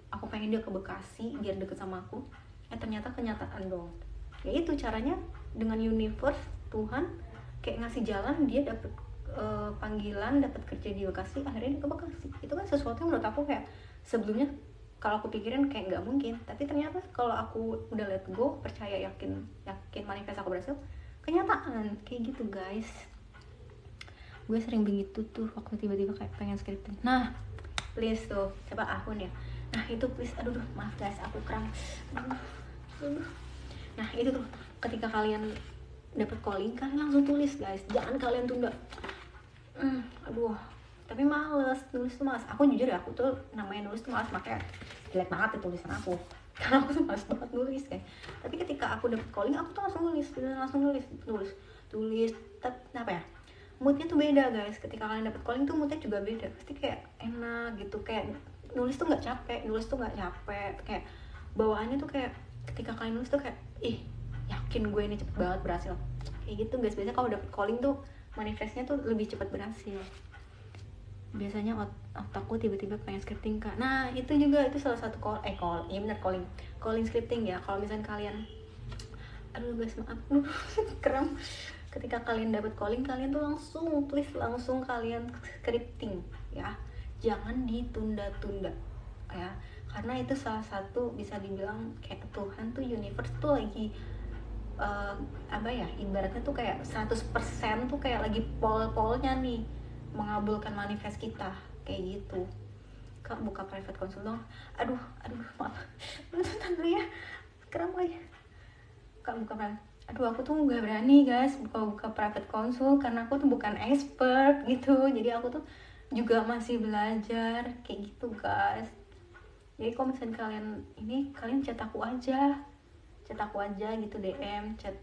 aku pengen dia ke Bekasi biar deket sama aku. Ternyata kenyataan dong. Ya itu caranya, dengan universe, Tuhan kayak ngasih jalan, dia dapet panggilan, dapat kerja di Bekasi, akhirnya dia ke Bekasi. Itu kan sesuatu yang menurut aku kayak sebelumnya kalau aku pikirin kayak nggak mungkin, tapi ternyata kalau aku udah let go, percaya, yakin manifest aku berhasil, kenyataan kayak gitu guys. Gue sering begitu tuh waktu tiba-tiba kayak pengen scripting. Nah please tuh, coba akun ya. Nah itu please, aduh maaf guys, aku kram. Nah itu tuh, ketika kalian dapat calling, kalian langsung tulis guys, jangan kalian tunda. Tapi males, nulis tuh males. Aku jujur ya, aku tuh namanya nulis tuh males, makanya jelek banget tuh tulisan aku karena aku tuh males banget nulis guys. Tapi ketika aku dapet calling, aku tuh langsung nulis. Tapi apa ya, moodnya tuh beda guys. Ketika kalian dapet calling tuh moodnya juga beda, pasti kayak enak gitu, kayak nulis tuh nggak capek, kayak bawaannya tuh kayak ketika kalian nulis tuh kayak yakin gue ini cepet banget berhasil kayak gitu guys. Biasanya kalau dapet calling tuh manifestnya tuh lebih cepat berhasil. Biasanya otakku tiba-tiba pengen scripting kak. Nah itu juga, itu salah satu calling scripting ya. Kalau misalnya kalian, aduh guys maaf kram, ketika kalian dapat calling, kalian tuh langsung kalian scripting ya, jangan ditunda-tunda ya, karena itu salah satu bisa dibilang kayak Tuhan tuh, universe tuh lagi apa ya, ibaratnya tuh kayak 100% tuh kayak lagi pol-polnya nih mengabulkan manifest kita kayak gitu. Kak buka private consult dong. Aduh maaf. Bentar dulu ya. Sekarang lagi. Kak buka private. Aduh aku tuh nggak berani guys buka private consult karena aku tuh bukan expert gitu. Jadi aku tuh juga masih belajar kayak gitu guys. Jadi kalau misalnya kalian chat aku aja gitu, DM chat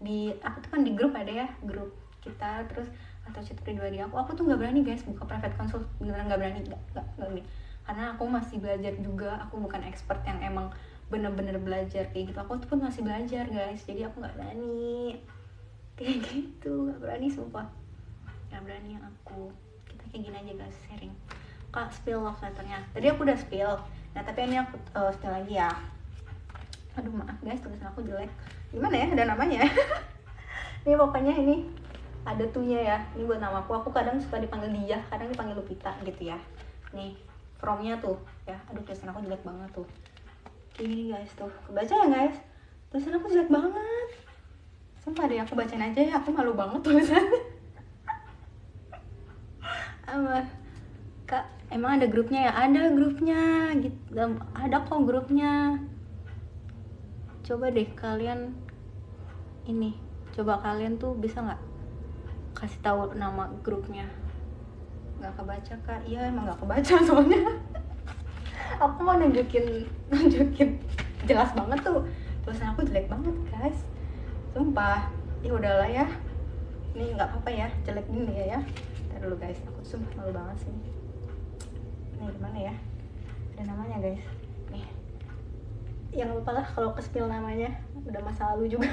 di aku tuh kan di grup ada ya, grup kita, terus atau chat pribadi aku tuh nggak berani guys buka private consult, beneran nggak berani, nggak nih, karena aku masih belajar juga, aku bukan expert yang emang bener-bener belajar kayak gitu, aku tuh pun masih belajar guys, jadi aku nggak berani kayak gitu, nggak berani sumpah, nggak berani aku. Kita kayak gini aja guys, sharing. Kak spill love letternya, tadi aku udah spill, nah tapi ini aku spill lagi ya. Aduh maaf guys, tulisan aku jelek, gimana ya, ada namanya. Ini pokoknya ini ada tuhnya ya, ini buat namaku, aku kadang suka dipanggil dia, kadang dipanggil Lupita gitu ya. Nih fromnya tuh ya, aduh tulisan aku jelek banget tuh, ini guys tuh, kebaca ya guys, tulisan aku jelek banget sumpah deh, aku bacain aja ya, aku malu banget tulisannya. Apa Kak, emang ada grupnya ya? Ada grupnya gitu, ada kok grupnya. Coba deh kalian ini, coba kalian tuh bisa nggak kasih tahu nama grupnya? Nggak kebaca Kak? Iya emang nggak kebaca soalnya. Aku mau nunjukin jelas banget tuh, tulisan aku jelek banget guys, sumpah. Ya udahlah ya, ini nggak apa-apa ya, jelek gini ya. Ntar dulu guys, aku sumpah malu banget sih. Ini gimana ya? Ada namanya guys. Nih. Ya nggak apa-apa lah kalau ke-spill namanya, udah masa lalu juga.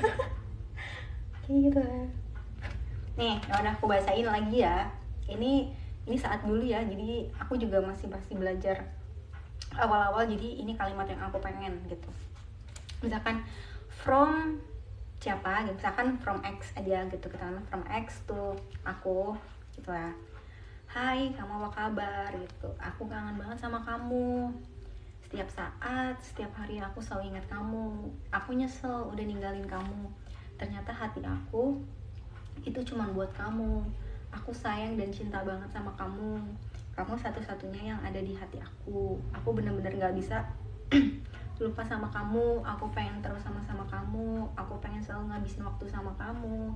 Kayak gitu. Nih, ya udah aku bacain lagi ya. Ini saat dulu ya. Jadi aku juga masih belajar awal-awal, jadi ini kalimat yang aku pengen gitu. Misalkan from siapa gitu, misalkan from X aja gitu, kita from X tuh aku gitu ya. Hai, kamu apa kabar gitu, aku kangen banget sama kamu, setiap saat, setiap hari aku selalu ingat kamu, aku nyesel udah ninggalin kamu, ternyata hati aku itu cuma buat kamu, aku sayang dan cinta banget sama kamu, kamu satu-satunya yang ada di hati aku bener-bener gak bisa lupa sama kamu, aku pengen terus sama kamu, aku pengen selalu ngabisin waktu sama kamu,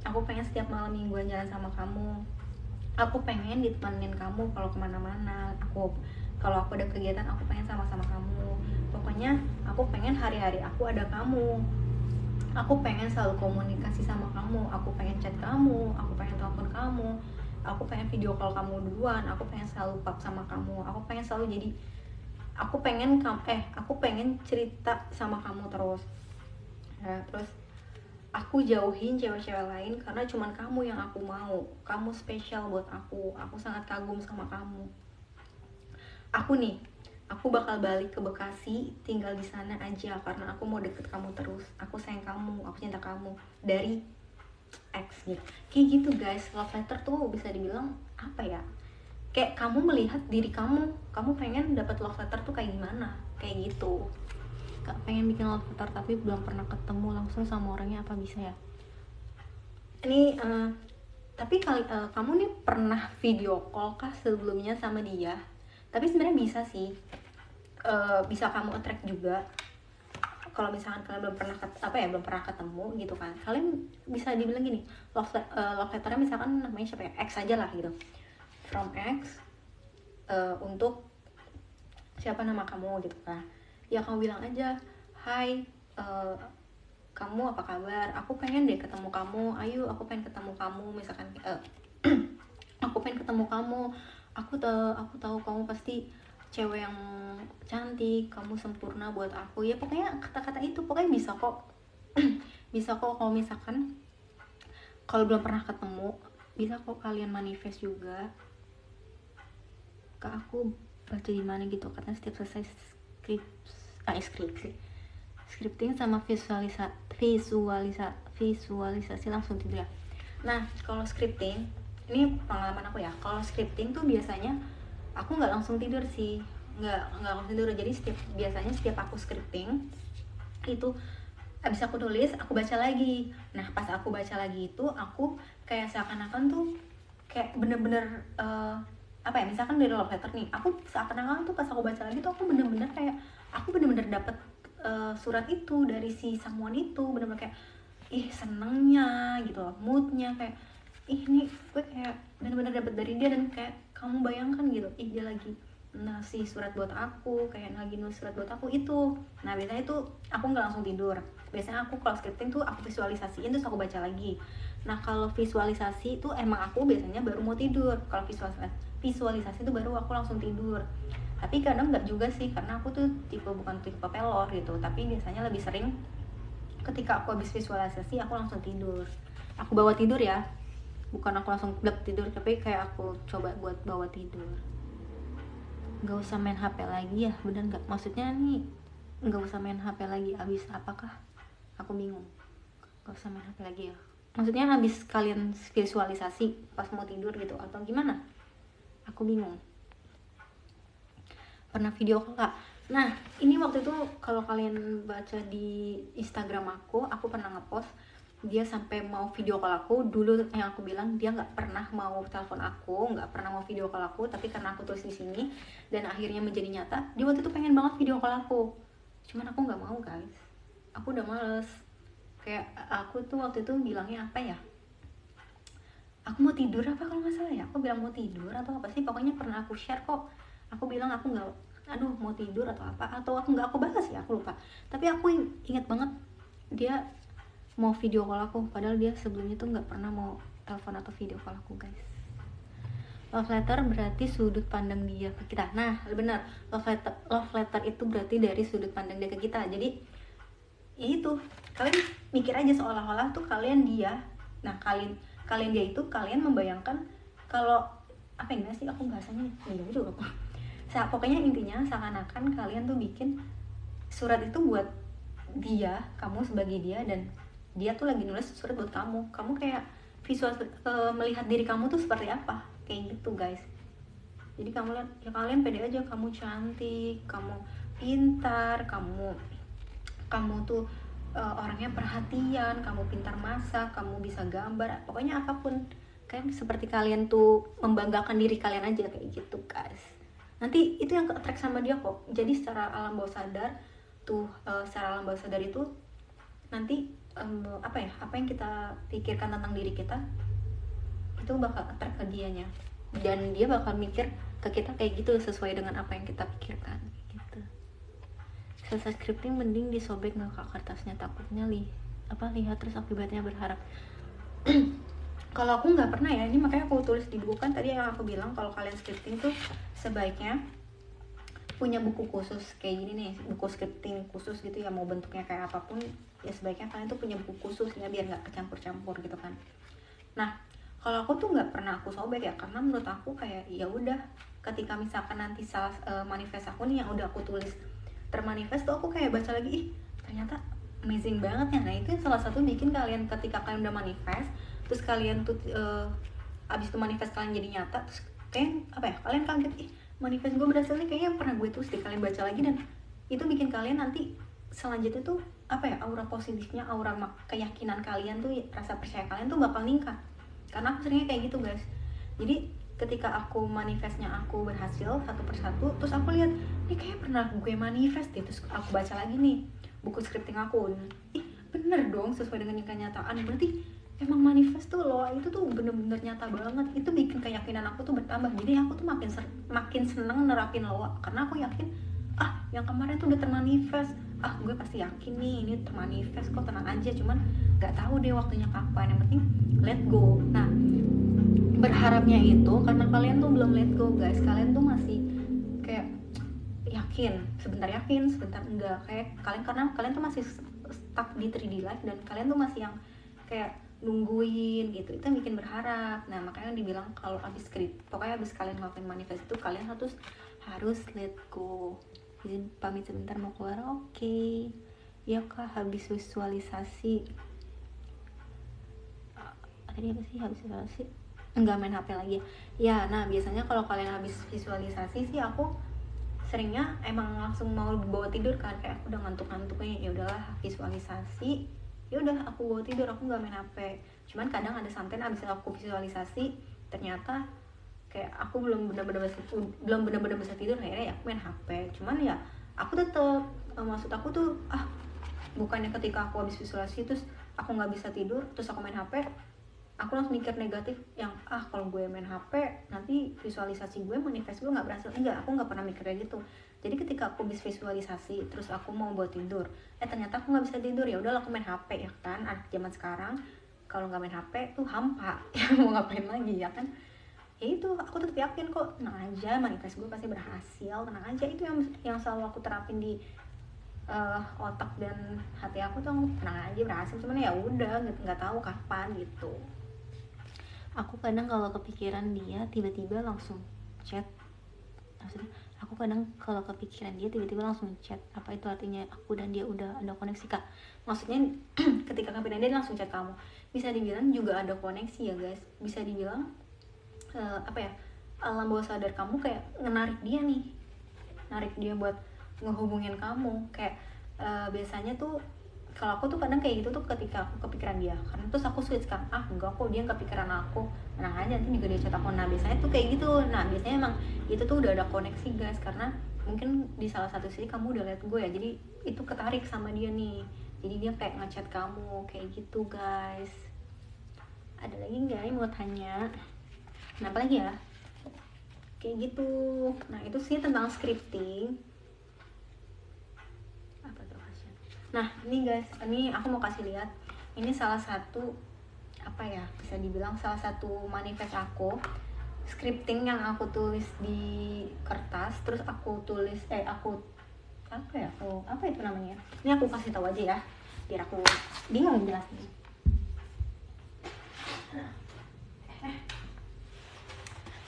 aku pengen setiap malam mingguan jalan sama kamu, aku pengen ditemenin kamu kalau kemana-mana, kalau aku ada kegiatan aku pengen sama-sama kamu, pokoknya aku pengen hari-hari aku ada kamu, aku pengen selalu komunikasi sama kamu, aku pengen chat kamu, aku pengen telepon kamu, aku pengen video call kamu duluan, aku pengen selalu pap sama kamu, aku pengen selalu jadi, aku pengen cerita sama kamu terus. Nah, terus aku jauhin cewek-cewek lain karena cuman kamu yang aku mau, kamu spesial buat aku sangat kagum sama kamu. Aku bakal balik ke Bekasi, tinggal di sana aja karena aku mau deket kamu terus, aku sayang kamu, aku cinta kamu, dari X gitu. Kayak gitu guys, love letter tuh bisa dibilang apa ya, kayak kamu melihat diri kamu pengen dapat love letter tuh kayak gimana, kayak gitu. Kak pengen bikin love letter tapi belum pernah ketemu langsung sama orangnya, apa bisa ya? Ini tapi kamu nih pernah video call kah sebelumnya sama dia? Tapi sebenarnya bisa sih, bisa kamu attract juga. Kalau misalkan kalian belum pernah ketemu gitu kan, kalian bisa dibilang gini, love letternya misalkan namanya siapa ya, X aja lah gitu, from X, untuk siapa nama kamu gitu kan, ya kamu bilang aja, hai, kamu apa kabar, aku pengen deh ketemu kamu, ayo aku pengen ketemu kamu, misalkan aku pengen ketemu kamu, aku tahu kamu pasti cewek yang cantik, kamu sempurna buat aku, ya pokoknya kata-kata itu pokoknya bisa kok. Bisa kok kalau misalkan kalau belum pernah ketemu, bisa kok kalian manifest juga. Kak aku baca di mana gitu, katanya setiap selesai scripting sama visualisasi langsung tidur ya. Nah kalau scripting, ini pengalaman aku ya, kalau scripting tuh biasanya aku nggak langsung tidur sih, nggak langsung tidur. Jadi biasanya setiap aku scripting itu abis aku tulis aku baca lagi. Nah pas aku baca lagi itu aku kayak seakan-akan tuh kayak bener-bener apa ya, misalkan dari love letter nih, aku seakan-akan tuh pas aku baca lagi tuh aku bener-bener kayak aku bener-bener dapet surat itu dari si someone itu, bener-bener kayak ih senengnya gitu loh, moodnya kayak ih ini gue kayak bener-bener dapet dari dia, dan kayak kamu bayangkan gitu, ih dia lagi ngasih surat buat aku, kayak lagi nulis surat buat aku itu. Nah biasanya itu aku nggak langsung tidur, biasanya aku kalau scripting tuh aku visualisasiin terus aku baca lagi. Nah kalau visualisasi itu emang aku biasanya baru mau tidur, kalau visualisasi itu baru aku langsung tidur. Tapi kadang nggak juga sih, karena aku tuh bukan tipe pelor gitu, tapi biasanya lebih sering ketika aku habis visualisasi aku langsung tidur. Aku bawa tidur ya, bukan aku langsung blek tidur, tapi kayak aku coba buat bawa tidur. Nggak usah main HP lagi ya, bener nggak? Maksudnya nih nggak usah main HP lagi, abis apakah? Aku bingung. Nggak usah main HP lagi ya, maksudnya habis kalian visualisasi pas mau tidur gitu atau gimana? Aku bingung. Pernah video call kak? Nah ini waktu itu kalau kalian baca di Instagram aku pernah ngepost dia sampai mau video call aku. Dulu yang aku bilang dia nggak pernah mau telepon aku, nggak pernah mau video call aku, tapi karena aku tulis di sini dan akhirnya menjadi nyata, dia waktu itu pengen banget video call aku, cuman aku nggak mau guys, aku udah males. Kayak aku tuh waktu itu bilangnya apa ya, aku mau tidur apa kalau nggak salah ya, aku bilang mau tidur atau apa sih, pokoknya pernah aku share kok, aku bilang aku nggak, aduh mau tidur atau apa, atau aku nggak, aku balas ya, aku lupa. Tapi aku ingat banget dia mau video call aku, padahal dia sebelumnya tuh nggak pernah mau telepon atau video call aku guys. Love letter berarti sudut pandang dia ke kita. Nah benar, love letter itu berarti dari sudut pandang dia ke kita. Jadi ya itu, kalian mikir aja seolah-olah tuh kalian dia. Nah kalian dia itu kalian membayangkan kalau apa yang sih, aku bahasanya gitu apa. Pokoknya intinya seakan-akan kalian tuh bikin surat itu buat dia, kamu sebagai dia, dan dia tuh lagi nulis surat buat kamu. Kamu kayak visual melihat diri kamu tuh seperti apa, kayak gitu guys. Jadi kamu lihat ya, kalian pede aja, kamu cantik, kamu pintar, kamu tuh orangnya perhatian, kamu pintar masak, kamu bisa gambar, pokoknya apapun kayak seperti kalian tuh membanggakan diri kalian aja, kayak gitu guys. Nanti itu yang ke-attract sama dia kok. Jadi secara alam bawah sadar tuh, secara alam bawah sadar itu nanti apa yang kita pikirkan tentang diri kita itu bakal attract ke dianya, dan dia bakal mikir ke kita kayak gitu sesuai dengan apa yang kita pikirkan gitu. Selesai scripting mending disobek nggak kak kertasnya, takutnya lihat terus akibatnya berharap. Kalau aku nggak pernah ya, ini makanya aku tulis di buku kan tadi yang aku bilang, kalau kalian scripting tuh sebaiknya punya buku khusus kayak gini nih, buku scripting khusus gitu ya, mau bentuknya kayak apapun ya sebaiknya kalian tuh punya buku khusus ya, biar nggak kecampur-campur gitu kan. Nah kalau aku tuh nggak pernah aku sobek ya, karena menurut aku kayak ya udah, ketika misalkan nanti salah manifest aku nih yang udah aku tulis termanifest tuh, aku kayak baca lagi, ih ternyata amazing banget ya. Nah itu yang salah satu bikin kalian, ketika kalian udah manifest terus kalian tuh abis itu manifest kalian jadi nyata, terus kayak apa ya, kalian kaget, ih manifest gue berhasil nih, kayaknya pernah gue tulis deh. Kalian baca lagi dan itu bikin kalian nanti selanjutnya tuh apa ya, aura positifnya, aura keyakinan kalian tuh, rasa percaya kalian tuh bakal meningkat. Karena aku seringnya kayak gitu guys. Jadi ketika aku manifestnya aku berhasil satu persatu, terus aku lihat ini kayak pernah gue manifest deh, terus aku baca lagi nih buku scripting aku, ih bener dong sesuai dengan yang kenyataan, berarti emang manifest tuh loh, itu tuh bener-bener nyata banget. Itu bikin keyakinan aku tuh bertambah, jadi aku tuh makin seneng nerapin loa, karena aku yakin yang kemarin tuh udah termanifest, gue pasti yakin nih ini termanifest kok, tenang aja, cuman nggak tahu deh waktunya kapan, yang penting let go. Nah berharapnya itu karena kalian tuh belum let go guys, kalian tuh masih kayak yakin sebentar enggak, kayak kalian, karena kalian tuh masih stuck di 3D life, dan kalian tuh masih yang kayak nungguin gitu, itu yang bikin berharap. Nah makanya dibilang kalau abis pokoknya abis kalian ngelakuin manifest itu kalian harus let go. Izin pamit sebentar mau keluar. Oke. Ya kak, habis visualisasi tadi apa sih, habis visualisasi enggak main HP lagi ya. Nah biasanya kalau kalian habis visualisasi sih aku seringnya emang langsung mau bawa tidur kan, kayak aku udah ngantuk-ngantuknya, ya udahlah visualisasi, ya udah aku bawa tidur, aku nggak main HP. Cuman kadang ada sometimes abis aku visualisasi ternyata kayak aku belum benar-benar bisa tidur, akhirnya ya aku main HP. Cuman ya aku tetep maksud aku tuh bukannya ketika aku habis visualisasi terus aku nggak bisa tidur terus aku main HP, aku langsung mikir negatif yang kalau gue main HP nanti visualisasi gue, manifest gue nggak berhasil. Enggak, aku nggak pernah mikir kayak gitu. Jadi ketika aku habis visualisasi terus aku mau buat tidur, ternyata aku nggak bisa tidur, ya udah aku main HP, ya kan. Anak zaman sekarang kalau nggak main HP tuh hampa ya, mau ngapain lagi ya kan. Ya itu, aku tetap yakin kok, tenang aja, manifest gue pasti berhasil, tenang aja. Itu yang selalu aku terapin di otak dan hati aku tuh, tenang aja berhasil. Cuman ya udah nggak tahu kapan gitu. Aku kadang kalau kepikiran dia tiba-tiba langsung chat. Maksudnya aku kadang kalau kepikiran dia tiba-tiba langsung chat. Apa itu artinya aku dan dia udah ada koneksi, Kak? Maksudnya ketika kepikiran dia langsung chat kamu, bisa dibilang juga ada koneksi ya guys. Bisa dibilang alam bawah sadar kamu kayak narik dia buat ngehubungin kamu. Kayak biasanya tuh kalau aku tuh kadang kayak gitu tuh ketika aku kepikiran dia, karena terus aku switch kan, enggak kok dia kepikiran aku, tenang aja nanti juga dia chat aku. Nah biasanya tuh kayak gitu. Nah biasanya emang itu tuh udah ada koneksi guys, karena mungkin di salah satu sisi kamu udah liat gue ya, jadi itu ketarik sama dia nih, jadi dia kayak ngechat kamu kayak gitu guys. Ada lagi nggak yang mau tanya? Kenapa lagi ya? Kayak gitu. Nah itu sih tentang scripting. Apa tuh? Nah ini guys, ini aku mau kasih lihat. Ini salah satu bisa dibilang salah satu manifest aku. Scripting yang aku tulis di kertas, terus aku tulis apa itu namanya? Ini aku kasih tahu aja ya, biar aku bingung jelasnya.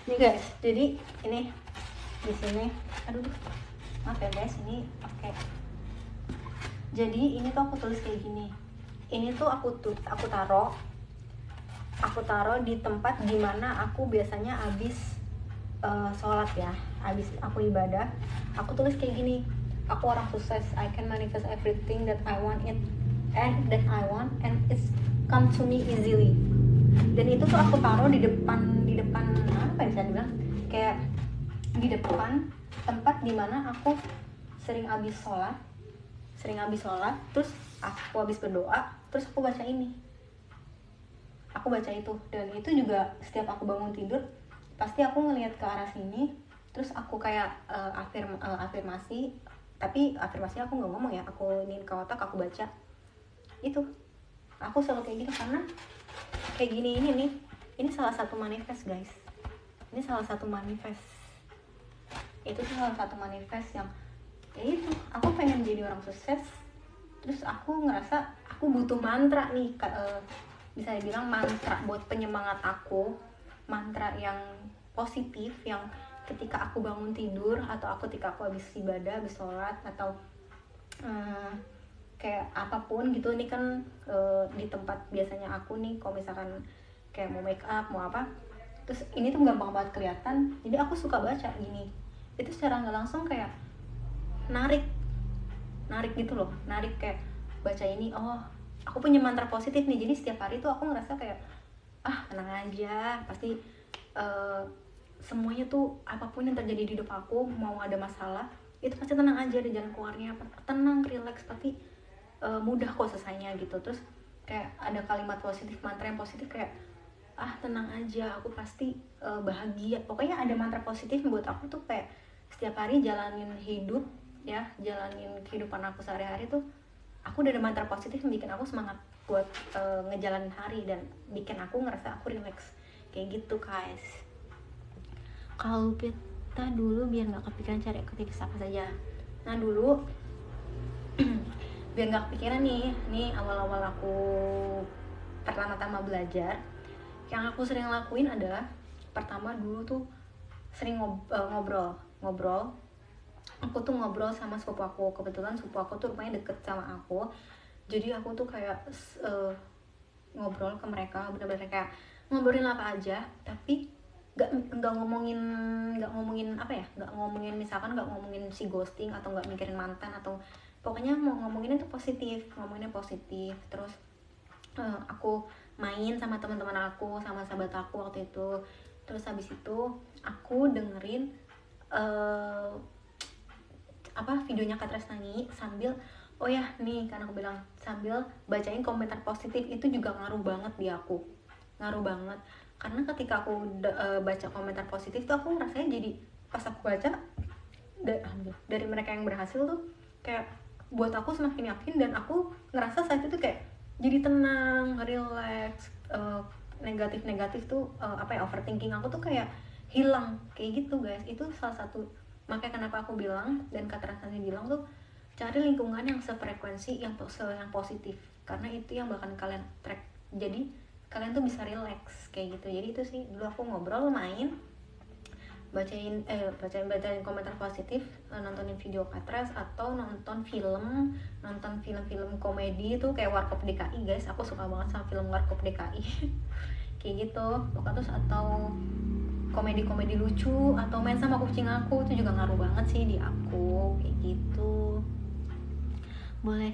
Ini guys, jadi ini di sini, maaf ya guys, ini pakai. Jadi ini tuh aku tulis kayak gini. Ini tuh aku taruh di tempat dimana aku biasanya abis sholat ya, abis aku ibadah. Aku tulis kayak gini, aku orang sukses, I can manifest everything that I want and it's come to me easily. Dan itu tuh aku taruh di depan apa bisa dibilang, kayak di depan tempat dimana aku sering abis sholat, terus aku habis berdoa, terus aku baca itu. Dan itu juga setiap aku bangun tidur pasti aku ngelihat ke arah sini, terus aku kayak afirmasi. Tapi afirmasi aku nggak ngomong ya, aku ingin ke otak, aku baca itu. Aku selalu kayak gitu karena kayak gini. Ini salah satu manifest guys, itu salah satu manifest yang ya itu, aku pengen jadi orang sukses. Terus aku ngerasa aku butuh mantra nih, bisa dibilang mantra buat penyemangat aku, mantra yang positif, yang ketika aku bangun tidur atau ketika aku habis ibadah, habis sholat, atau kayak apapun gitu. Ini kan di tempat biasanya aku nih, kalau misalkan kayak mau make up, mau apa, terus ini tuh gampang banget kelihatan. Jadi aku suka baca gini, itu secara nggak langsung kayak narik gitu loh, kayak baca ini, aku punya mantra positif nih. Jadi setiap hari tuh aku ngerasa kayak tenang aja, pasti semuanya tuh apapun yang terjadi di hidup aku, mau ada masalah itu pasti tenang aja, ada jalan keluarnya, tenang, relax, pasti mudah kok selesainya gitu. Terus kayak ada kalimat positif, mantra yang positif, kayak tenang aja, aku pasti bahagia. Pokoknya ada mantra positif buat aku tuh, kayak setiap hari jalanin hidup ya, jalanin kehidupan aku sehari-hari tuh aku udah ada mantra positif yang bikin aku semangat buat ngejalanin hari dan bikin aku ngerasa aku relax kayak gitu guys. Kalau kita dulu biar nggak kepikiran cari aktivitas apa saja. Nah dulu biar nggak kepikiran nih awal-awal aku pertama-tama belajar, yang aku sering lakuin adalah, pertama dulu tuh sering ngobrol. Aku tuh ngobrol sama sepupu aku. Kebetulan sepupu aku tuh rumahnya deket sama aku, jadi aku tuh kayak ngobrol ke mereka, bener-bener kayak ngobrolin apa aja, tapi nggak ngomongin nggak ngomongin misalkan nggak ngomongin si ghosting atau nggak mikirin mantan, atau pokoknya mau ngomonginnya tuh ngomonginnya positif. Terus aku main sama teman-teman aku, sama sahabat aku waktu itu. Terus habis itu aku dengerin videonya Kak Tresnani sambil oh ya nih, kan aku bilang sambil bacain komentar positif. Itu juga ngaruh banget di aku, ngaruh banget. Karena ketika aku baca komentar positif tuh aku rasanya jadi pas aku baca dari mereka yang berhasil tuh kayak buat aku semakin yakin, dan aku ngerasa saat itu kayak jadi tenang, relax. Negatif tuh overthinking aku tuh kayak hilang kayak gitu guys. Itu salah satu, makanya kenapa aku bilang dan Kak Tresnani bilang tuh cari lingkungan yang sefrekuensi, yang positif, karena itu yang bakal kalian track. Jadi kalian tuh bisa relax kayak gitu. Jadi itu sih dulu aku ngobrol, main, bacain komentar positif, nontonin video Katres, atau nonton film komedi tuh kayak Warkop DKI guys. Aku suka banget sama film Warkop DKI kayak gitu pokoknya. Terus atau komedi lucu, atau main sama kucing aku, itu juga ngaruh banget sih di aku kayak gitu. Boleh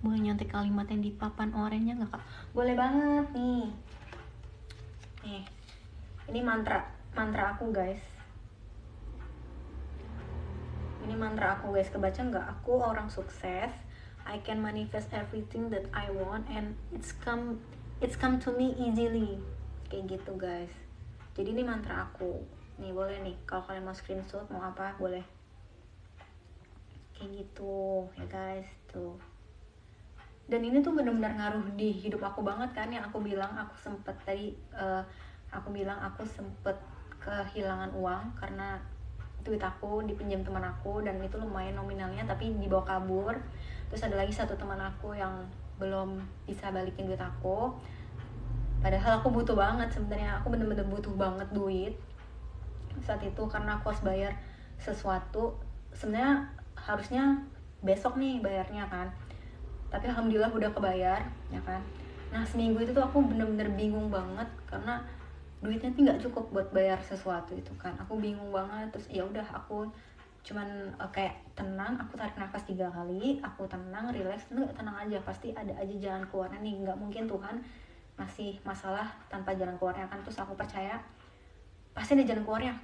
nyontek kalimat yang di papan oranye nggak Kak? Boleh banget nih. Ini mantra aku guys. Kebaca nggak? Aku orang sukses. I can manifest everything that I want and it's come to me easily. Kayak gitu guys. Jadi ini mantra aku. Nih boleh nih, kalau kalian mau screenshot mau apa boleh. Kayak gitu ya guys tuh. Dan ini tuh benar-benar ngaruh di hidup aku banget kan, yang aku bilang aku sempet kehilangan uang karena duit aku dipinjam teman aku, dan itu lumayan nominalnya tapi dibawa kabur. Terus ada lagi satu teman aku yang belum bisa balikin duit aku, padahal aku butuh banget sebenarnya. Aku bener-bener butuh banget duit saat itu karena aku harus bayar sesuatu. Sebenarnya harusnya besok nih bayarnya kan, tapi alhamdulillah udah kebayar ya kan. Nah seminggu itu tuh aku bener-bener bingung banget karena duitnya tuh nggak cukup buat bayar sesuatu itu kan. Aku bingung banget. Terus ya udah aku cuman kayak tenang, aku tarik nafas 3 kali, aku tenang, relax. Tenang aja, pasti ada aja jalan keluarnya nih, nggak mungkin Tuhan ngasih masalah tanpa jalan keluarnya kan. Terus aku percaya pasti ada jalan keluarnya.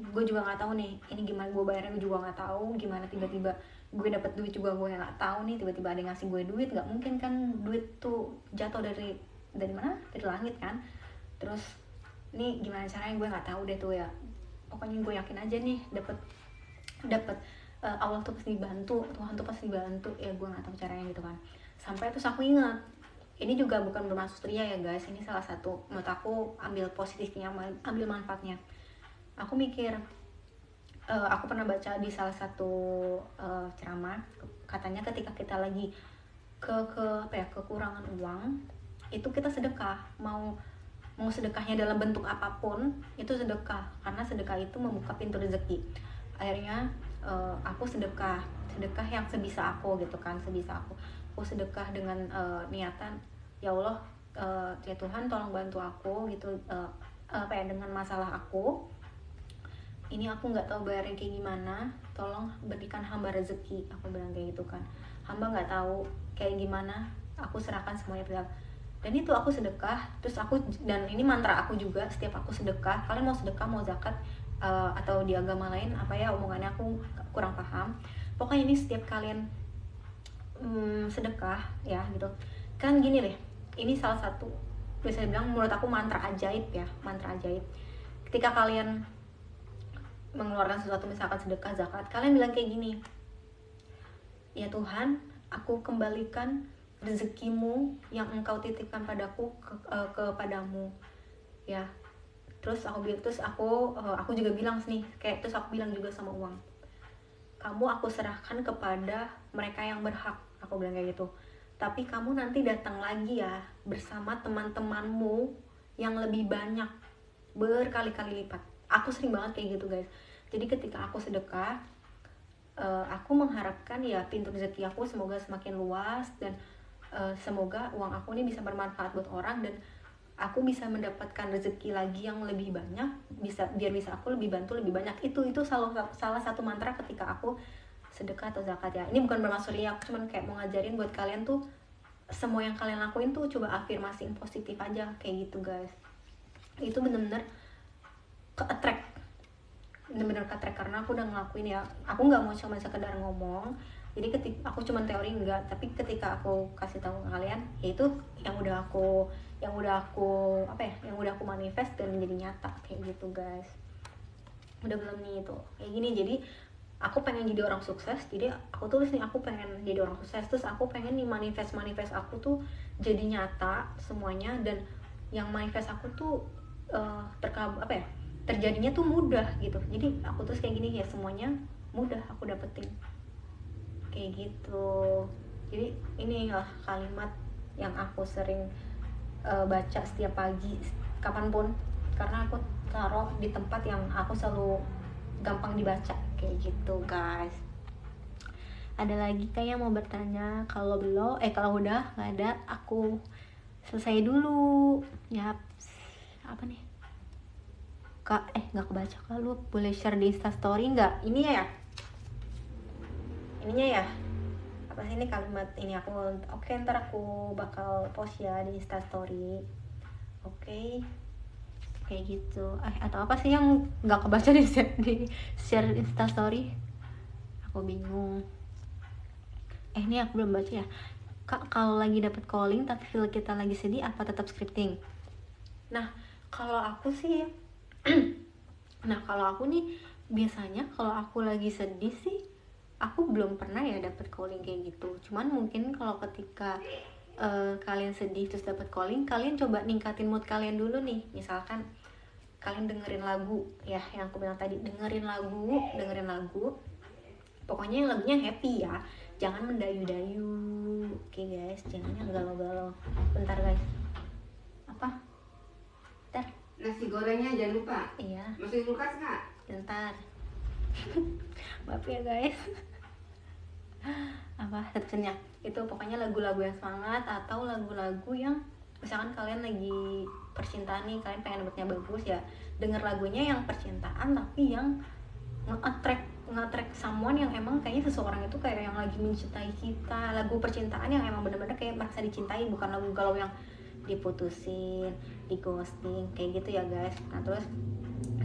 Gue juga nggak tahu nih ini gimana gue bayarnya, gue juga nggak tahu gimana tiba-tiba gue dapet duit juga, gue nggak tahu nih tiba-tiba ada yang ngasih gue duit. Nggak mungkin kan duit tuh jatuh dari mana, dari langit kan. Terus ini gimana caranya gue nggak tahu deh tuh ya. Pokoknya gue yakin aja nih dapet Allah tuh pasti dibantu, Tuhan tuh pasti dibantu ya. Gue nggak tahu caranya gitu kan. Sampai terus aku ingat, ini juga bukan bermaksud ria ya guys, ini salah satu menurut aku ambil positifnya, ambil manfaatnya. Aku mikir, aku pernah baca di salah satu ceramah, katanya ketika kita lagi kekurangan uang, itu kita sedekah. Mau sedekahnya dalam bentuk apapun itu sedekah, karena sedekah itu membuka pintu rezeki. Akhirnya aku sedekah yang sebisa aku gitu kan, aku sedekah dengan niatan ya Allah, ya Tuhan tolong bantu aku gitu, dengan masalah aku ini. Aku nggak tahu bayarnya kayak gimana, tolong berikan hamba rezeki, aku bilang kayak gitu kan. Hamba nggak tahu kayak gimana, aku serahkan semuanya pada. Dan itu aku sedekah. Terus dan ini mantra aku juga, setiap aku sedekah, kalian mau sedekah mau zakat atau di agama lain apa ya omongannya aku kurang paham, pokoknya ini setiap kalian sedekah ya gitu kan, gini deh, ini salah satu bisa dibilang menurut aku mantra ajaib ya, mantra ajaib. Ketika kalian mengeluarkan sesuatu, misalkan sedekah, zakat, kalian bilang kayak gini, ya Tuhan, aku kembalikan rezekimu yang engkau titipkan padaku kepadamu ya. Terus aku juga bilang nih, terus aku bilang juga sama uang, kamu aku serahkan kepada mereka yang berhak, aku bilang kayak gitu. Tapi kamu nanti datang lagi ya bersama teman-temanmu yang lebih banyak, berkali-kali lipat. Aku sering banget kayak gitu guys. Jadi ketika aku sedekah, aku mengharapkan ya pintu rezeki aku semoga semakin luas, dan semoga uang aku ini bisa bermanfaat buat orang. Dan aku bisa mendapatkan rezeki lagi yang lebih banyak, biar bisa aku lebih bantu lebih banyak. Itu salah satu mantra ketika aku sedekah atau zakat ya. Ini bukan bermaksud ya, aku cuman kayak mau ngajarin buat kalian tuh semua yang kalian lakuin tuh coba afirmasiin positif aja kayak gitu guys. Itu bener-bener ke-attract, karena aku udah ngelakuin ya. Aku nggak mau cuma sekedar ngomong, jadi ketika aku cuma teori enggak, tapi ketika aku kasih tahu ke kalian, yaitu yang udah aku manifest dan menjadi nyata kayak gitu guys. Udah belum nih itu kayak gini. Jadi aku pengen jadi orang sukses, jadi aku tulis nih aku pengen jadi orang sukses, terus aku pengen nih manifest aku tuh jadi nyata semuanya, dan yang manifest aku tuh terjadinya tuh mudah gitu. Jadi aku terus kayak gini ya, semuanya mudah aku dapetin kayak gitu. Jadi inilah kalimat yang aku sering baca setiap pagi kapanpun, karena aku taruh di tempat yang aku selalu gampang dibaca kayak gitu guys. Ada lagi kayak mau bertanya? Kalau belum kalau udah nggak ada, aku selesai dulu ya. Apa nih kak, nggak kebaca kak, lu boleh share di Instastory nggak? Ininya ya apa sih ini kalimat ini aku oke, ntar aku bakal post ya di Instastory. Oke, kayak gitu. Atau apa sih yang nggak kebaca di share Instastory, aku bingung. Ini aku belum baca ya. Kak, kalau lagi dapet calling tapi feel kita lagi sedih, apa tetap scripting? Nah kalau aku sih kalau aku nih biasanya kalau aku lagi sedih sih, aku belum pernah ya dapet calling kayak gitu. Cuman mungkin kalau ketika kalian sedih terus dapet calling, kalian coba ningkatin mood kalian dulu nih. Misalkan kalian dengerin lagu ya, yang aku bilang tadi, dengerin lagu, pokoknya yang lagunya happy ya, jangan mendayu-dayu. Oke guys, jangan yang galau-galau. Bentar guys, apa? Bentar, nasi gorengnya jangan lupa. iya, Masukin kulkas nggak? bentar. Maaf ya guys. Apa sebenarnya itu, pokoknya lagu-lagu yang semangat, atau lagu-lagu yang misalkan kalian lagi percintaan nih, kalian pengen dapetnya bagus ya, denger lagunya yang percintaan tapi yang nge-attract someone yang emang kayaknya seseorang itu kayak yang lagi mencintai kita. Lagu percintaan yang emang bener-bener kayak merasa dicintai, bukan lagu galau yang diputusin, di ghosting kayak gitu ya guys. Nah terus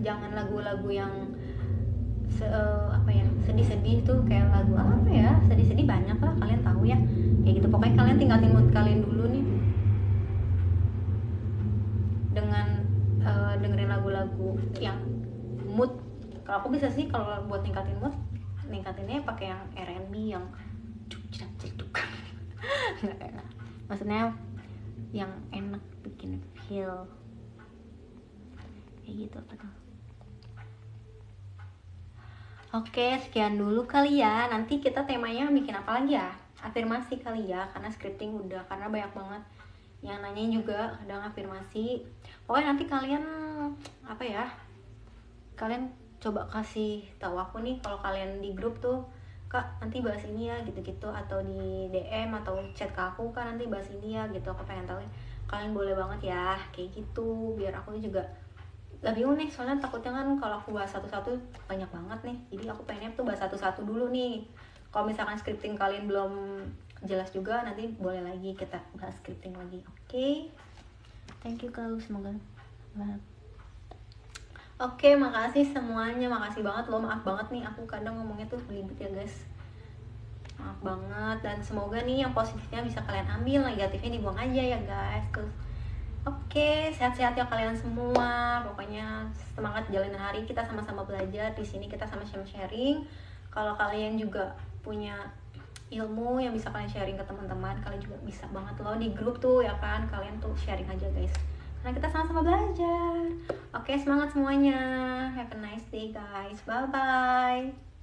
jangan lagu-lagu yang sedih-sedih tuh, kayak lagu apa ya, sedih-sedih banyak lah, kalian tahu ya kayak gitu. Pokoknya kalian tingkatin mood kalian dulu nih dengan dengerin lagu-lagu yang mood. Kalau aku bisa sih, kalau buat ningkatinnya pakai yang R&B yang cuk nggak, maksudnya yang enak, bikin feel kayak gitu apa tuh. Oke, sekian dulu kali ya. Nanti kita temanya bikin apa lagi ya? Afirmasi kali ya, karena scripting udah, karena banyak banget yang nanyain juga kadang afirmasi. Pokoknya nanti kalian kalian coba kasih tahu aku nih, kalau kalian di grup tuh, kak nanti bahas ini ya gitu-gitu, atau di DM atau chat ke aku, kak nanti bahas ini ya gitu, aku pengen tahu. Kalian boleh banget ya kayak gitu, biar aku juga gak bingung nih, soalnya takutnya kan kalau aku bahas satu-satu banyak banget nih, jadi aku pengennya tuh bahas satu-satu dulu nih. Kalau misalkan scripting kalian belum jelas juga, nanti boleh lagi kita bahas scripting lagi. Oke. Thank you kak, semoga Oke, makasih semuanya, makasih banget loh. Maaf banget nih, aku kadang ngomongnya tuh belibet ya guys, maaf banget. Dan semoga nih yang positifnya bisa kalian ambil, negatifnya dibuang aja ya guys. Terus oke, sehat-sehat ya kalian semua. Pokoknya semangat jalanin hari, kita sama-sama belajar di sini, kita sama sharing. Kalau kalian juga punya ilmu yang bisa kalian sharing ke teman-teman, kalian juga bisa banget loh di grup tuh ya kan, kalian tuh sharing aja guys, karena kita sama-sama belajar. Oke, semangat semuanya. Have a nice day guys. Bye bye.